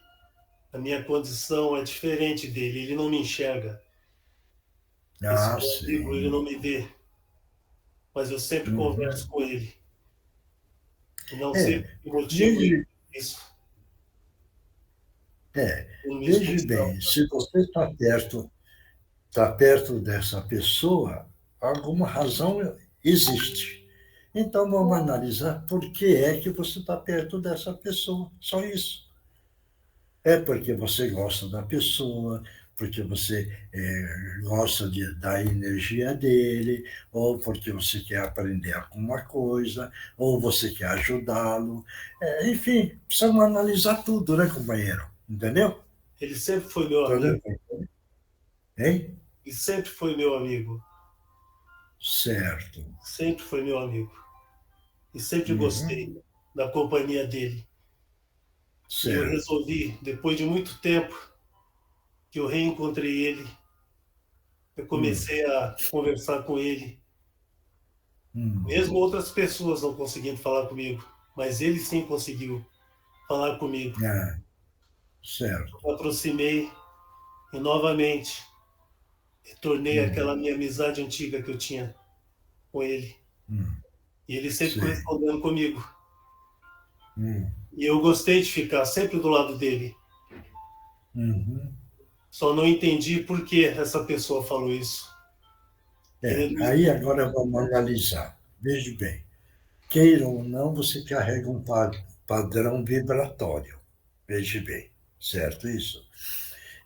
a minha condição é diferente dele. Ele não me enxerga. Esse meu amigo, ele não me vê. Mas eu sempre converso com ele. E não sei por que motivo isso. Veja bem, se você está perto dessa pessoa, alguma razão existe. Então, vamos analisar por que é que você está perto dessa pessoa. Só isso. É porque você gosta da pessoa, porque você gosta da energia dele, ou porque você quer aprender alguma coisa, ou você quer ajudá-lo. Enfim, precisamos analisar tudo, né, companheiro? Entendeu? Ele sempre foi meu amigo. Hein? Ele sempre foi meu amigo. Certo. Sempre foi meu amigo. E sempre gostei da companhia dele. Certo. E eu resolvi, depois de muito tempo que eu reencontrei ele, eu comecei a conversar com ele. Mesmo outras pessoas não conseguindo falar comigo, mas ele sim conseguiu falar comigo. Certo. Eu me aproximei e novamente retornei àquela minha amizade antiga que eu tinha com ele. E ele sempre correspondendo comigo. E eu gostei de ficar sempre do lado dele. Só não entendi por que essa pessoa falou isso. Aí agora vamos analisar. Veja bem. Queira ou não, você carrega um padrão vibratório. Veja bem. Certo isso?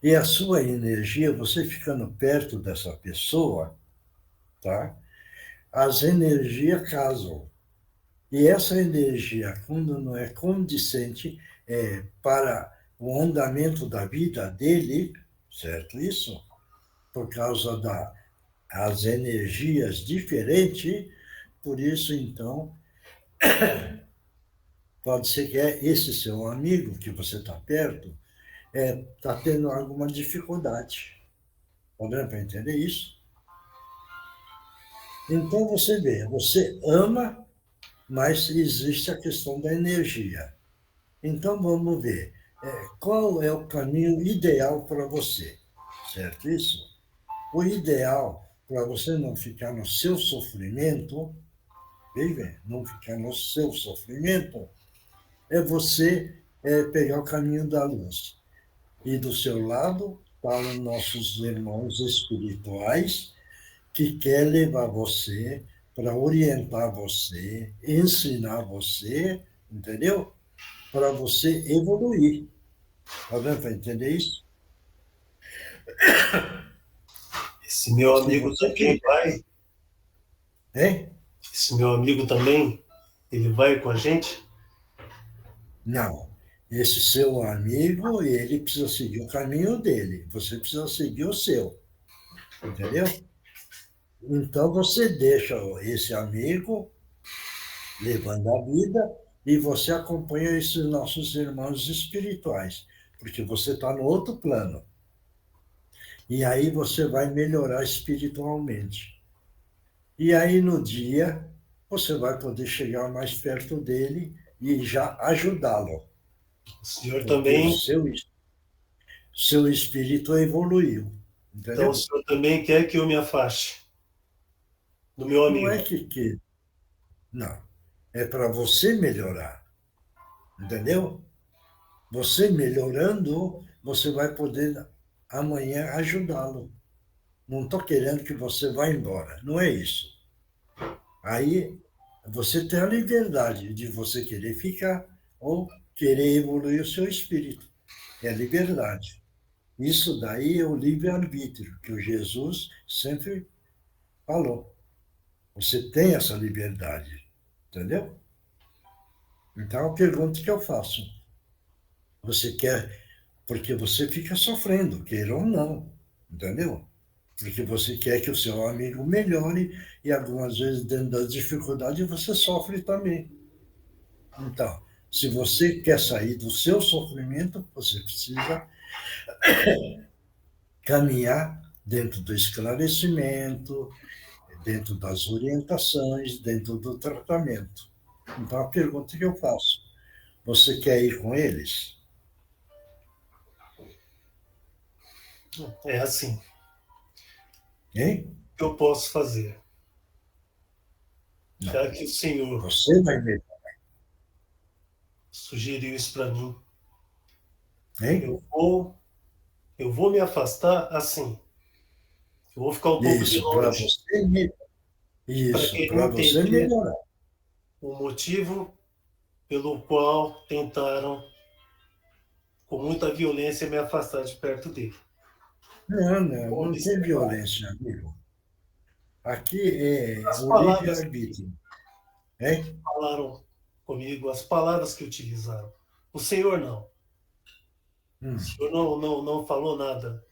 E a sua energia, você ficando perto dessa pessoa, tá? As energias casam. E essa energia, quando não é condizente para o andamento da vida dele, certo isso? Por causa das energias diferentes, por isso, então, pode ser que esse seu amigo que você está perto está tendo alguma dificuldade. Está dando para entender isso? Então você vê, você ama, mas existe a questão da energia. Então vamos ver qual é o caminho ideal para você, certo isso? O ideal para você não ficar no seu sofrimento, vive, não ficar no seu sofrimento, é você pegar o caminho da luz. E do seu lado estão nossos irmãos espirituais que quer levar você para orientar você, ensinar você, entendeu? Para você evoluir. Está dando para entender isso? Esse meu Se amigo você também vai? Hein? Esse meu amigo também, ele vai com a gente? Não. Esse seu amigo, ele precisa seguir o caminho dele. Você precisa seguir o seu. Entendeu? Então você deixa esse amigo levando a vida e você acompanha esses nossos irmãos espirituais, porque você está no outro plano. E aí você vai melhorar espiritualmente. E aí no dia você vai poder chegar mais perto dele e já ajudá-lo. O senhor Porque também, seu espírito evoluiu. então Entendeu? o senhor também quer que eu me afaste do meu Não amigo. é que. Não. É para você melhorar. Entendeu? Você melhorando, você vai poder amanhã ajudá-lo. Não estou querendo que você vá embora. Não é isso. Aí você tem a liberdade de você querer ficar ou querer evoluir o seu espírito. É a liberdade. Isso daí é o livre-arbítrio, que o Jesus sempre falou. Você tem essa liberdade. Entendeu? Então, a pergunta que eu faço: você quer, porque você fica sofrendo, queira ou não, entendeu? Porque você quer que o seu amigo melhore e algumas vezes, dentro da dificuldade, você sofre também. Então, se você quer sair do seu sofrimento, você precisa caminhar dentro do esclarecimento, dentro das orientações, dentro do tratamento. Então, a pergunta que eu faço: você quer ir com eles? É assim. Hein? O que eu posso fazer? Não. Já que o senhor Você vai melhorar. sugeriu isso para mim, Hein? eu vou me afastar assim. Eu vou ficar um pouco de Isso, para longe você, para isso, querer para você entender melhorar. o motivo pelo qual tentaram, com muita violência, me afastar de perto dele. Não tem Observar. violência, amigo. Aqui é As o palavras livre-arbítrio. Hein? que falaram comigo, as palavras que utilizaram. O senhor não. O senhor não falou nada.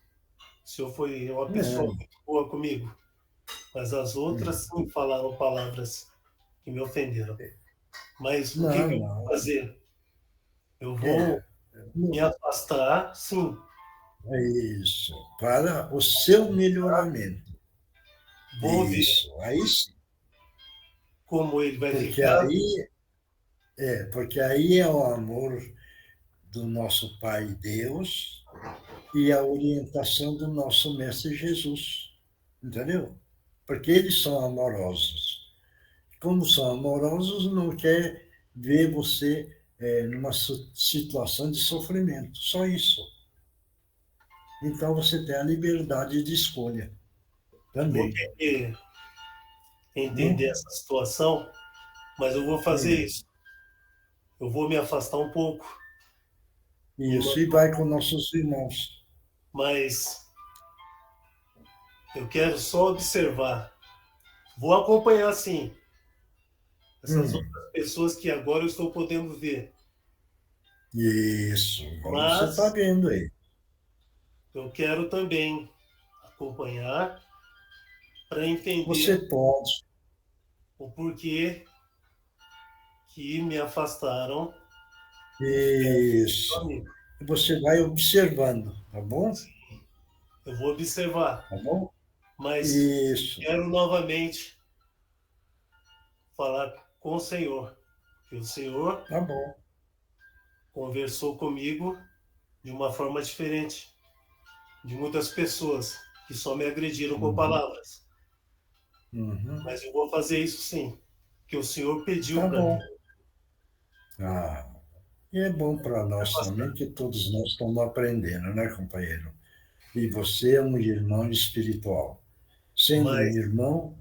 O senhor foi uma pessoa Não. muito boa comigo. Mas as outras sim falaram palavras que me ofenderam. Mas o que eu vou Não. fazer? Eu vou me afastar, sim. É isso, para o seu melhoramento. Vou ver Isso, aí sim. como ele vai Porque ficar. aí é o amor do nosso Pai Deus e a orientação do nosso Mestre Jesus. Entendeu? Porque eles são amorosos. Como são amorosos, não quer ver você numa situação de sofrimento. Só isso. Então você tem a liberdade de escolha Vou também. ter que entender essa situação, mas eu vou fazer isso. Eu vou me afastar um pouco, Isso, e vai com nossos irmãos. mas eu quero só observar. Vou acompanhar, sim. Essas outras pessoas que agora eu estou podendo ver. Isso, como você Mas está vendo aí. eu quero também acompanhar para entender Você pode, o porquê que me afastaram do isso. amigo. Você vai observando, tá bom? Eu vou observar, Tá bom? mas Isso, quero novamente falar com o Senhor, que o Senhor tá bom. conversou comigo de uma forma diferente de muitas pessoas que só me agrediram com palavras. Uhum. Mas eu vou fazer isso sim, que o Senhor pediu Tá para mim. bom. Ah, e é bom para nós também que todos nós estamos aprendendo, né, companheiro? E você é um irmão espiritual. Sendo um Mas irmão,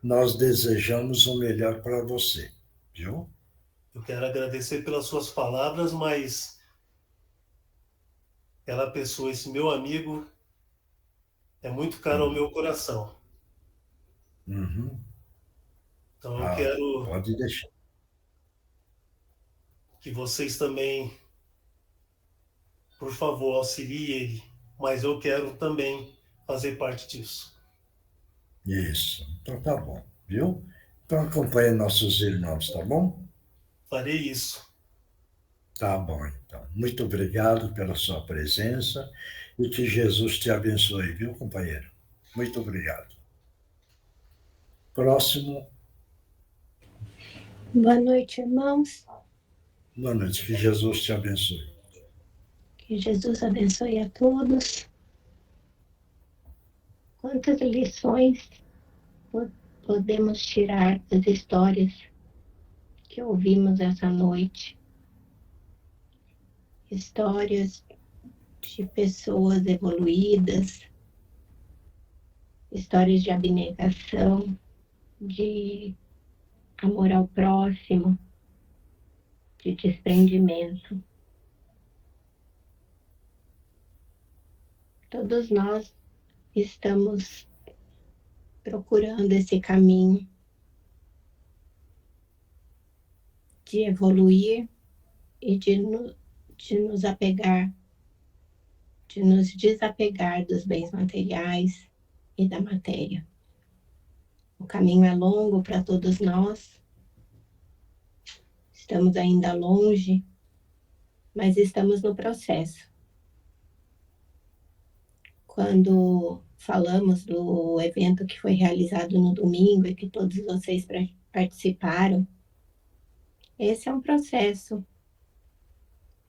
nós desejamos o melhor para você, viu? eu quero agradecer pelas suas palavras, mas aquela pessoa, esse meu amigo, é muito caro ao meu coração. Uhum. Então eu Ah, quero pode deixar. que vocês também, por favor, auxiliem ele, mas eu quero também fazer parte disso. Isso. Então tá bom, viu? Então acompanhe nossos irmãos, tá bom? Farei isso. Tá bom, então. Muito obrigado pela sua presença e que Jesus te abençoe, viu, companheiro? Muito obrigado. Próximo. Boa noite, irmãos. Boa noite, que Jesus te abençoe. Que Jesus abençoe a todos. Quantas lições podemos tirar das histórias que ouvimos essa noite? Histórias de pessoas evoluídas, histórias de abnegação, de amor ao próximo, de desprendimento. Todos nós estamos procurando esse caminho de evoluir e de nos apegar, de nos desapegar dos bens materiais e da matéria. O caminho é longo para todos nós, estamos ainda longe, mas estamos no processo. Quando falamos do evento que foi realizado no domingo e que todos vocês participaram, esse é um processo,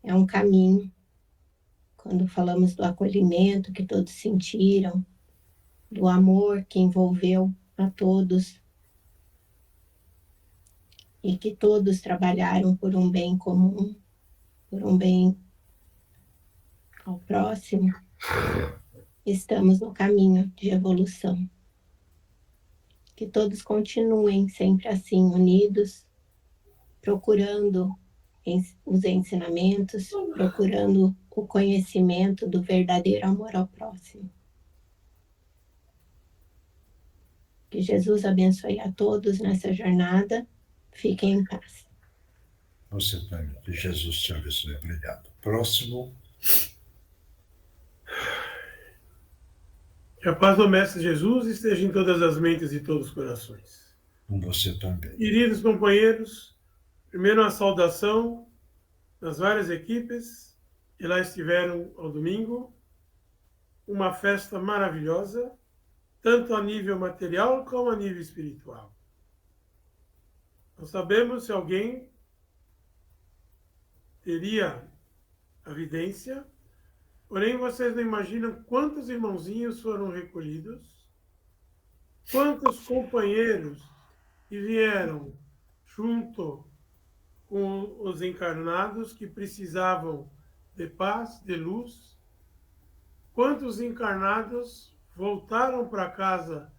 é um caminho. Quando falamos do acolhimento que todos sentiram, do amor que envolveu a todos e que todos trabalharam por um bem comum, por um bem ao próximo, estamos no caminho de evolução. Que todos continuem sempre assim, unidos, procurando os ensinamentos, procurando o conhecimento do verdadeiro amor ao próximo. Que Jesus abençoe a todos nessa jornada. Fiquem em paz. Você também. Que Jesus te abençoe. Obrigado. Próximo. Que a paz do Mestre Jesus esteja em todas as mentes e todos os corações. Com você também. Queridos companheiros, primeiro uma saudação das várias equipes que lá estiveram ao domingo. Uma festa maravilhosa, tanto a nível material como a nível espiritual. Não sabemos se alguém teria a vidência, porém vocês não imaginam quantos irmãozinhos foram recolhidos, quantos companheiros que vieram junto com os encarnados que precisavam de paz, de luz, quantos encarnados voltaram para casa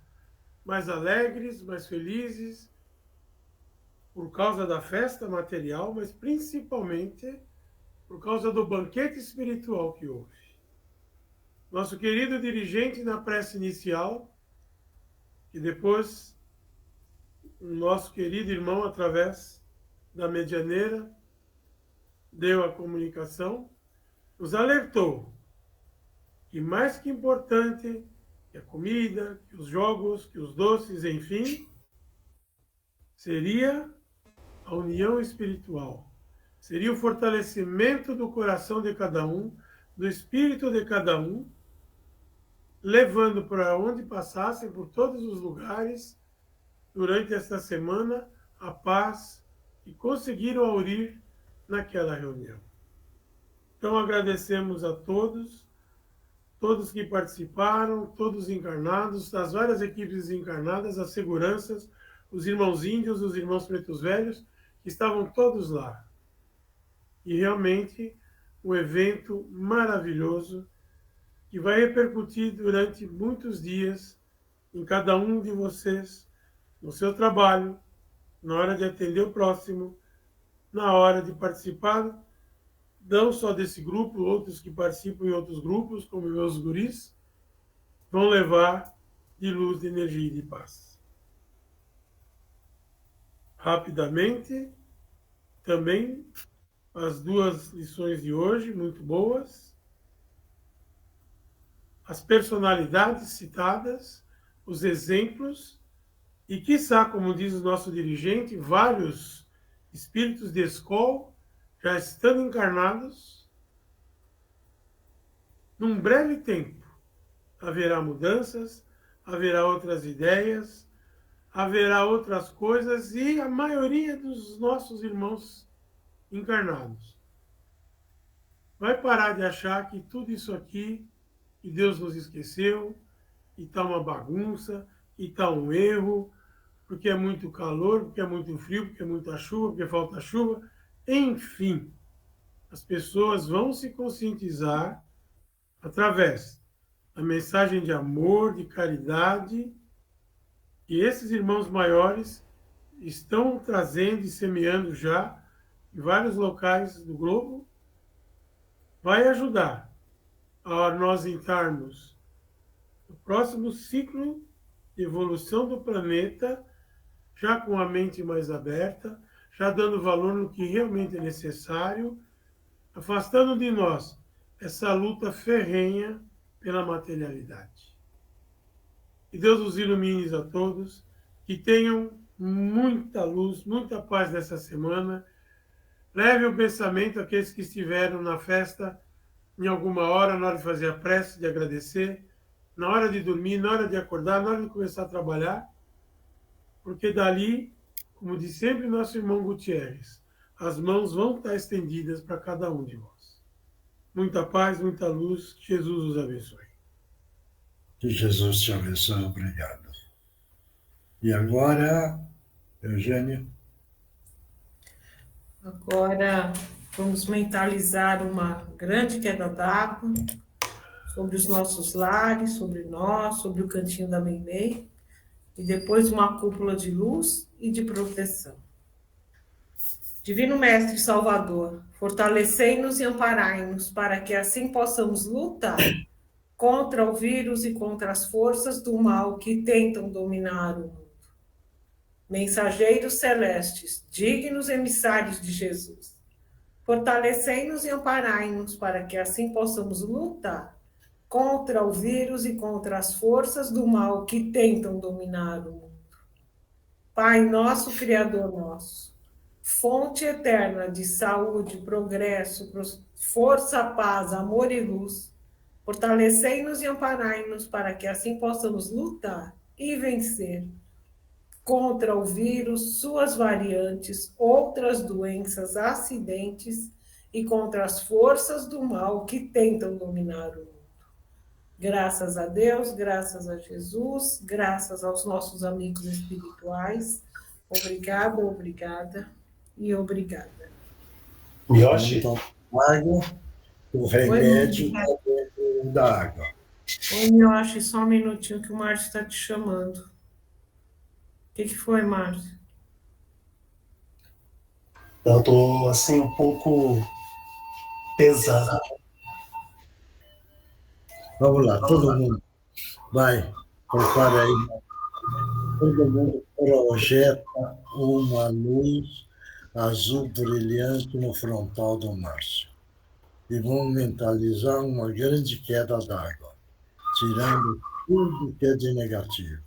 mais alegres, mais felizes, por causa da festa material, mas principalmente por causa do banquete espiritual que houve. Nosso querido dirigente na prece inicial, que depois o nosso querido irmão, através da medianeira, deu a comunicação, nos alertou que mais que importante que a comida, que os jogos, que os doces, enfim, seria a união espiritual. Seria o fortalecimento do coração de cada um, do espírito de cada um, levando para onde passassem, por todos os lugares, durante esta semana, a paz que conseguiram aurir naquela reunião. Então agradecemos a todos que participaram, todos encarnados, das várias equipes encarnadas, as seguranças, os irmãos índios, os irmãos pretos velhos, que estavam todos lá. E realmente um evento maravilhoso que vai repercutir durante muitos dias em cada um de vocês, no seu trabalho, na hora de atender o próximo, na hora de participar, não só desse grupo, outros que participam em outros grupos, como meus guris, vão levar de luz, de energia e de paz. Rapidamente, também as duas lições de hoje, muito boas. As personalidades citadas, os exemplos, e quiçá, como diz o nosso dirigente, vários espíritos de escola já estando encarnados. Num breve tempo haverá mudanças, haverá outras ideias, haverá outras coisas, e a maioria dos nossos irmãos encarnados vai parar de achar que tudo isso aqui, que Deus nos esqueceu, que está uma bagunça, que está um erro, porque é muito calor, porque é muito frio, porque é muita chuva, porque falta chuva. Enfim, as pessoas vão se conscientizar através da mensagem de amor, de caridade, que esses irmãos maiores estão trazendo e semeando já em vários locais do globo, vai ajudar a nós entrarmos no próximo ciclo de evolução do planeta, já com a mente mais aberta, já dando valor no que realmente é necessário, afastando de nós essa luta ferrenha pela materialidade. Que Deus os ilumine a todos, que tenham muita luz, muita paz nessa semana. Leve o pensamento àqueles que estiveram na festa em alguma hora, na hora de fazer a prece, de agradecer, na hora de dormir, na hora de acordar, na hora de começar a trabalhar, porque dali, como diz sempre nosso irmão Gutierrez, as mãos vão estar estendidas para cada um de nós. Muita paz, muita luz, Jesus os abençoe. Que Jesus te abençoe, obrigado. E agora, Eugênio? Agora vamos mentalizar uma grande queda d'água sobre os nossos lares, sobre nós, sobre o cantinho da Meimei, e depois uma cúpula de luz e de proteção. Divino Mestre Salvador, fortalecei-nos e amparai-nos para que assim possamos lutar contra o vírus e contra as forças do mal que tentam dominar o mundo. Mensageiros celestes, dignos emissários de Jesus, fortalecei-nos e amparai-nos para que assim possamos lutar contra o vírus e contra as forças do mal que tentam dominar o mundo. Pai nosso, Criador nosso, fonte eterna de saúde, progresso, força, paz, amor e luz, fortalecei-nos e amparai-nos para que assim possamos lutar e vencer contra o vírus, suas variantes, outras doenças, acidentes e contra as forças do mal que tentam dominar o mundo. Graças a Deus, graças a Jesus, graças aos nossos amigos espirituais. Obrigada, obrigada e obrigada. Yoshi? Água, o remédio da água. Oi, Yoshi, só um minutinho que o Márcio está te chamando. O que foi, Márcio? Eu estou, assim, um pouco pesado. Vamos lá, todo mundo. Vai, prepara aí. Todo mundo projeta uma luz azul brilhante no frontal do Márcio. E vamos mentalizar uma grande queda d'água, tirando tudo que é de negativo.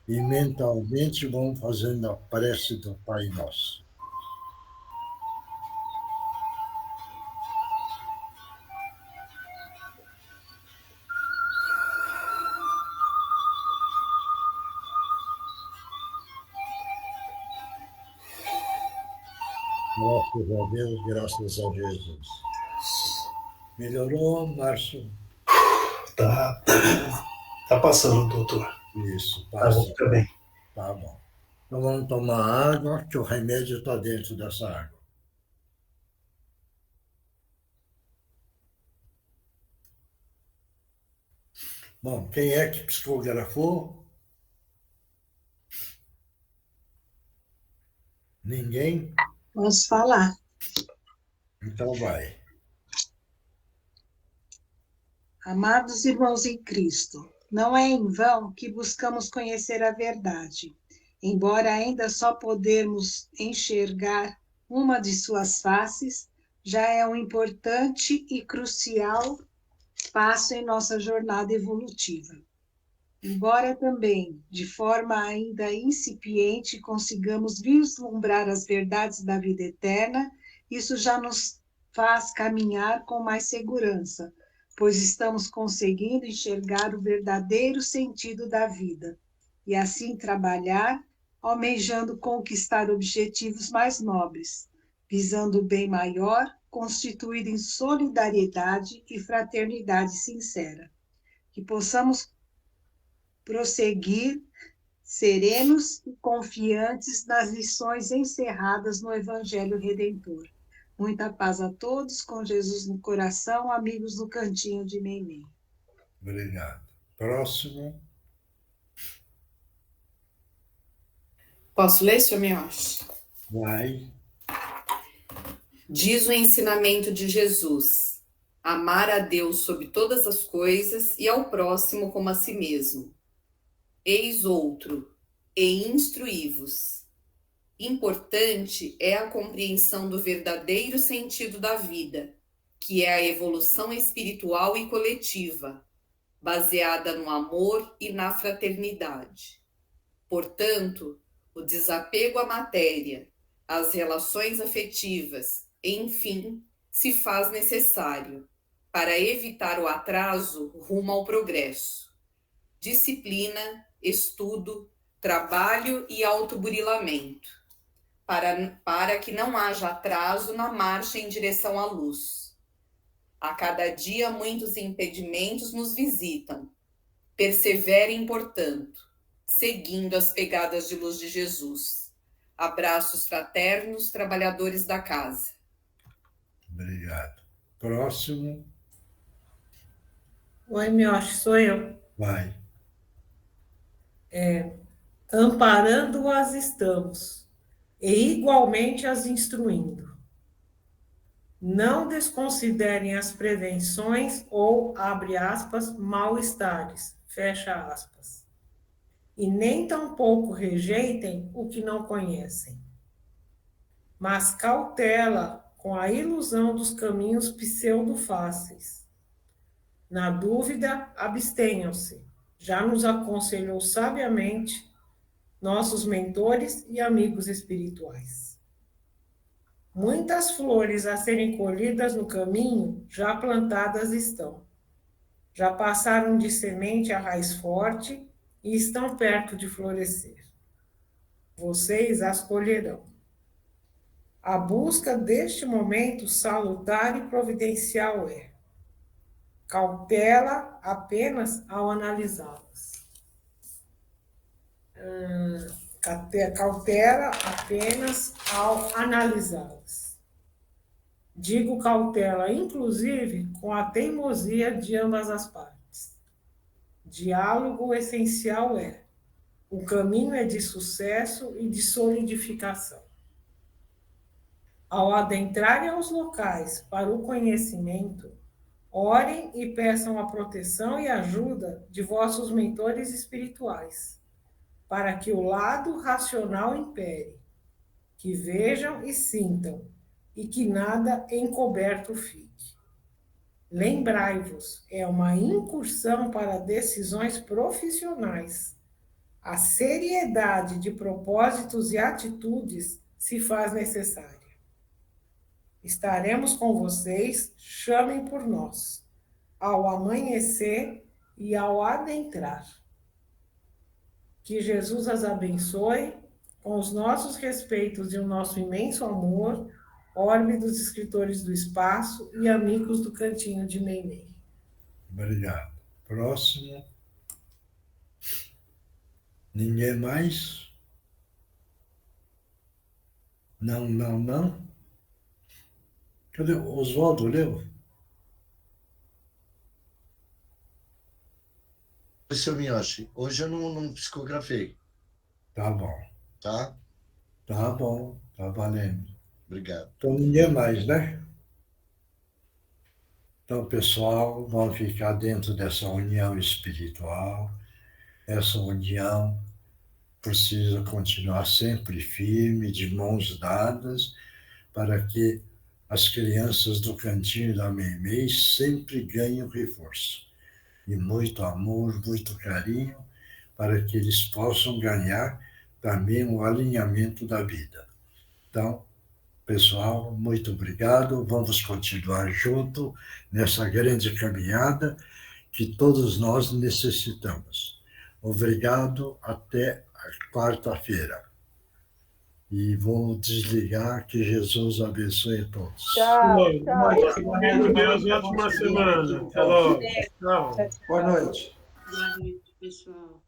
E mentalmente vamos fazendo a prece do Pai Nosso. Graças a Deus, graças a Jesus. Melhorou, Márcio? Tá passando, doutor. Isso, Tá passa. bom, fica bem. Tá bom. Então vamos tomar água, que o remédio está dentro dessa água. Bom, quem é que psicografou? Ninguém? Posso falar? Então vai. Amados irmãos em Cristo, não é em vão que buscamos conhecer a verdade, embora ainda só podemos enxergar uma de suas faces, já é um importante e crucial passo em nossa jornada evolutiva. Embora também, de forma ainda incipiente, consigamos vislumbrar as verdades da vida eterna, isso já nos faz caminhar com mais segurança, pois estamos conseguindo enxergar o verdadeiro sentido da vida, e assim trabalhar, almejando conquistar objetivos mais nobres, visando o bem maior, constituído em solidariedade e fraternidade sincera. Que possamos prosseguir serenos e confiantes nas lições encerradas no Evangelho Redentor. Muita paz a todos, com Jesus no coração, amigos do Cantinho de Meimei. Obrigado. Próximo. Posso ler, senhor Mioche? Vai. Diz o ensinamento de Jesus: amar a Deus sobre todas as coisas e ao próximo como a si mesmo. Eis outro, e instruí-vos. Importante é a compreensão do verdadeiro sentido da vida, que é a evolução espiritual e coletiva, baseada no amor e na fraternidade. Portanto, o desapego à matéria, às relações afetivas, enfim, se faz necessário para evitar o atraso rumo ao progresso. Disciplina, estudo, trabalho e autoburilamento, para que não haja atraso na marcha em direção à luz. A cada dia muitos impedimentos nos visitam. Perseverem, portanto, seguindo as pegadas de luz de Jesus. Abraços fraternos, trabalhadores da casa. Obrigado. Próximo. Oi, Mioche, sou eu. Vai. Amparando as estamos, e igualmente as instruindo. Não desconsiderem as prevenções ou, abre aspas, mal-estares, fecha aspas. E nem tampouco rejeitem o que não conhecem. Mas cautela com a ilusão dos caminhos pseudo-fáceis. Na dúvida, abstenham-se. Já nos aconselhou sabiamente nossos mentores e amigos espirituais. Muitas flores a serem colhidas no caminho já plantadas estão. Já passaram de semente a raiz forte e estão perto de florescer. Vocês as colherão. A busca deste momento salutar e providencial é cautela apenas ao analisá-las. Cautela apenas ao analisá-las. Digo cautela, inclusive, com a teimosia de ambas as partes. Diálogo essencial é: o caminho é de sucesso e de solidificação. Ao adentrarem aos locais para o conhecimento, orem e peçam a proteção e ajuda de vossos mentores espirituais. para que o lado racional impere, que vejam e sintam, e que nada encoberto fique. Lembrai-vos, é uma incursão para decisões profissionais. A seriedade de propósitos e atitudes se faz necessária. Estaremos com vocês, chamem por nós, ao amanhecer e ao adentrar. Que Jesus as abençoe, com os nossos respeitos e o nosso imenso amor, Orbe dos Escritores do Espaço e amigos do Cantinho de Meimei. Obrigado. Próximo. Ninguém mais? Não. Cadê? Oswaldo leu? Seu Miyoshi, hoje eu não psicografei, Tá bom. tá? Tá bom. Tá valendo. Obrigado. Então, ninguém mais, né? Então, pessoal, vamos ficar dentro dessa união espiritual. Essa união precisa continuar sempre firme, de mãos dadas, para que as crianças do Cantinho da Meimei sempre ganhem reforço. E muito amor, muito carinho, para que eles possam ganhar também o alinhamento da vida. Então, pessoal, muito obrigado. Vamos continuar junto nessa grande caminhada que todos nós necessitamos. Obrigado, até a quarta-feira. E vou desligar, que Jesus abençoe a todos. Tchau. Deus, ótima semana. Até logo. Tchau. Boa noite. Boa noite, pessoal.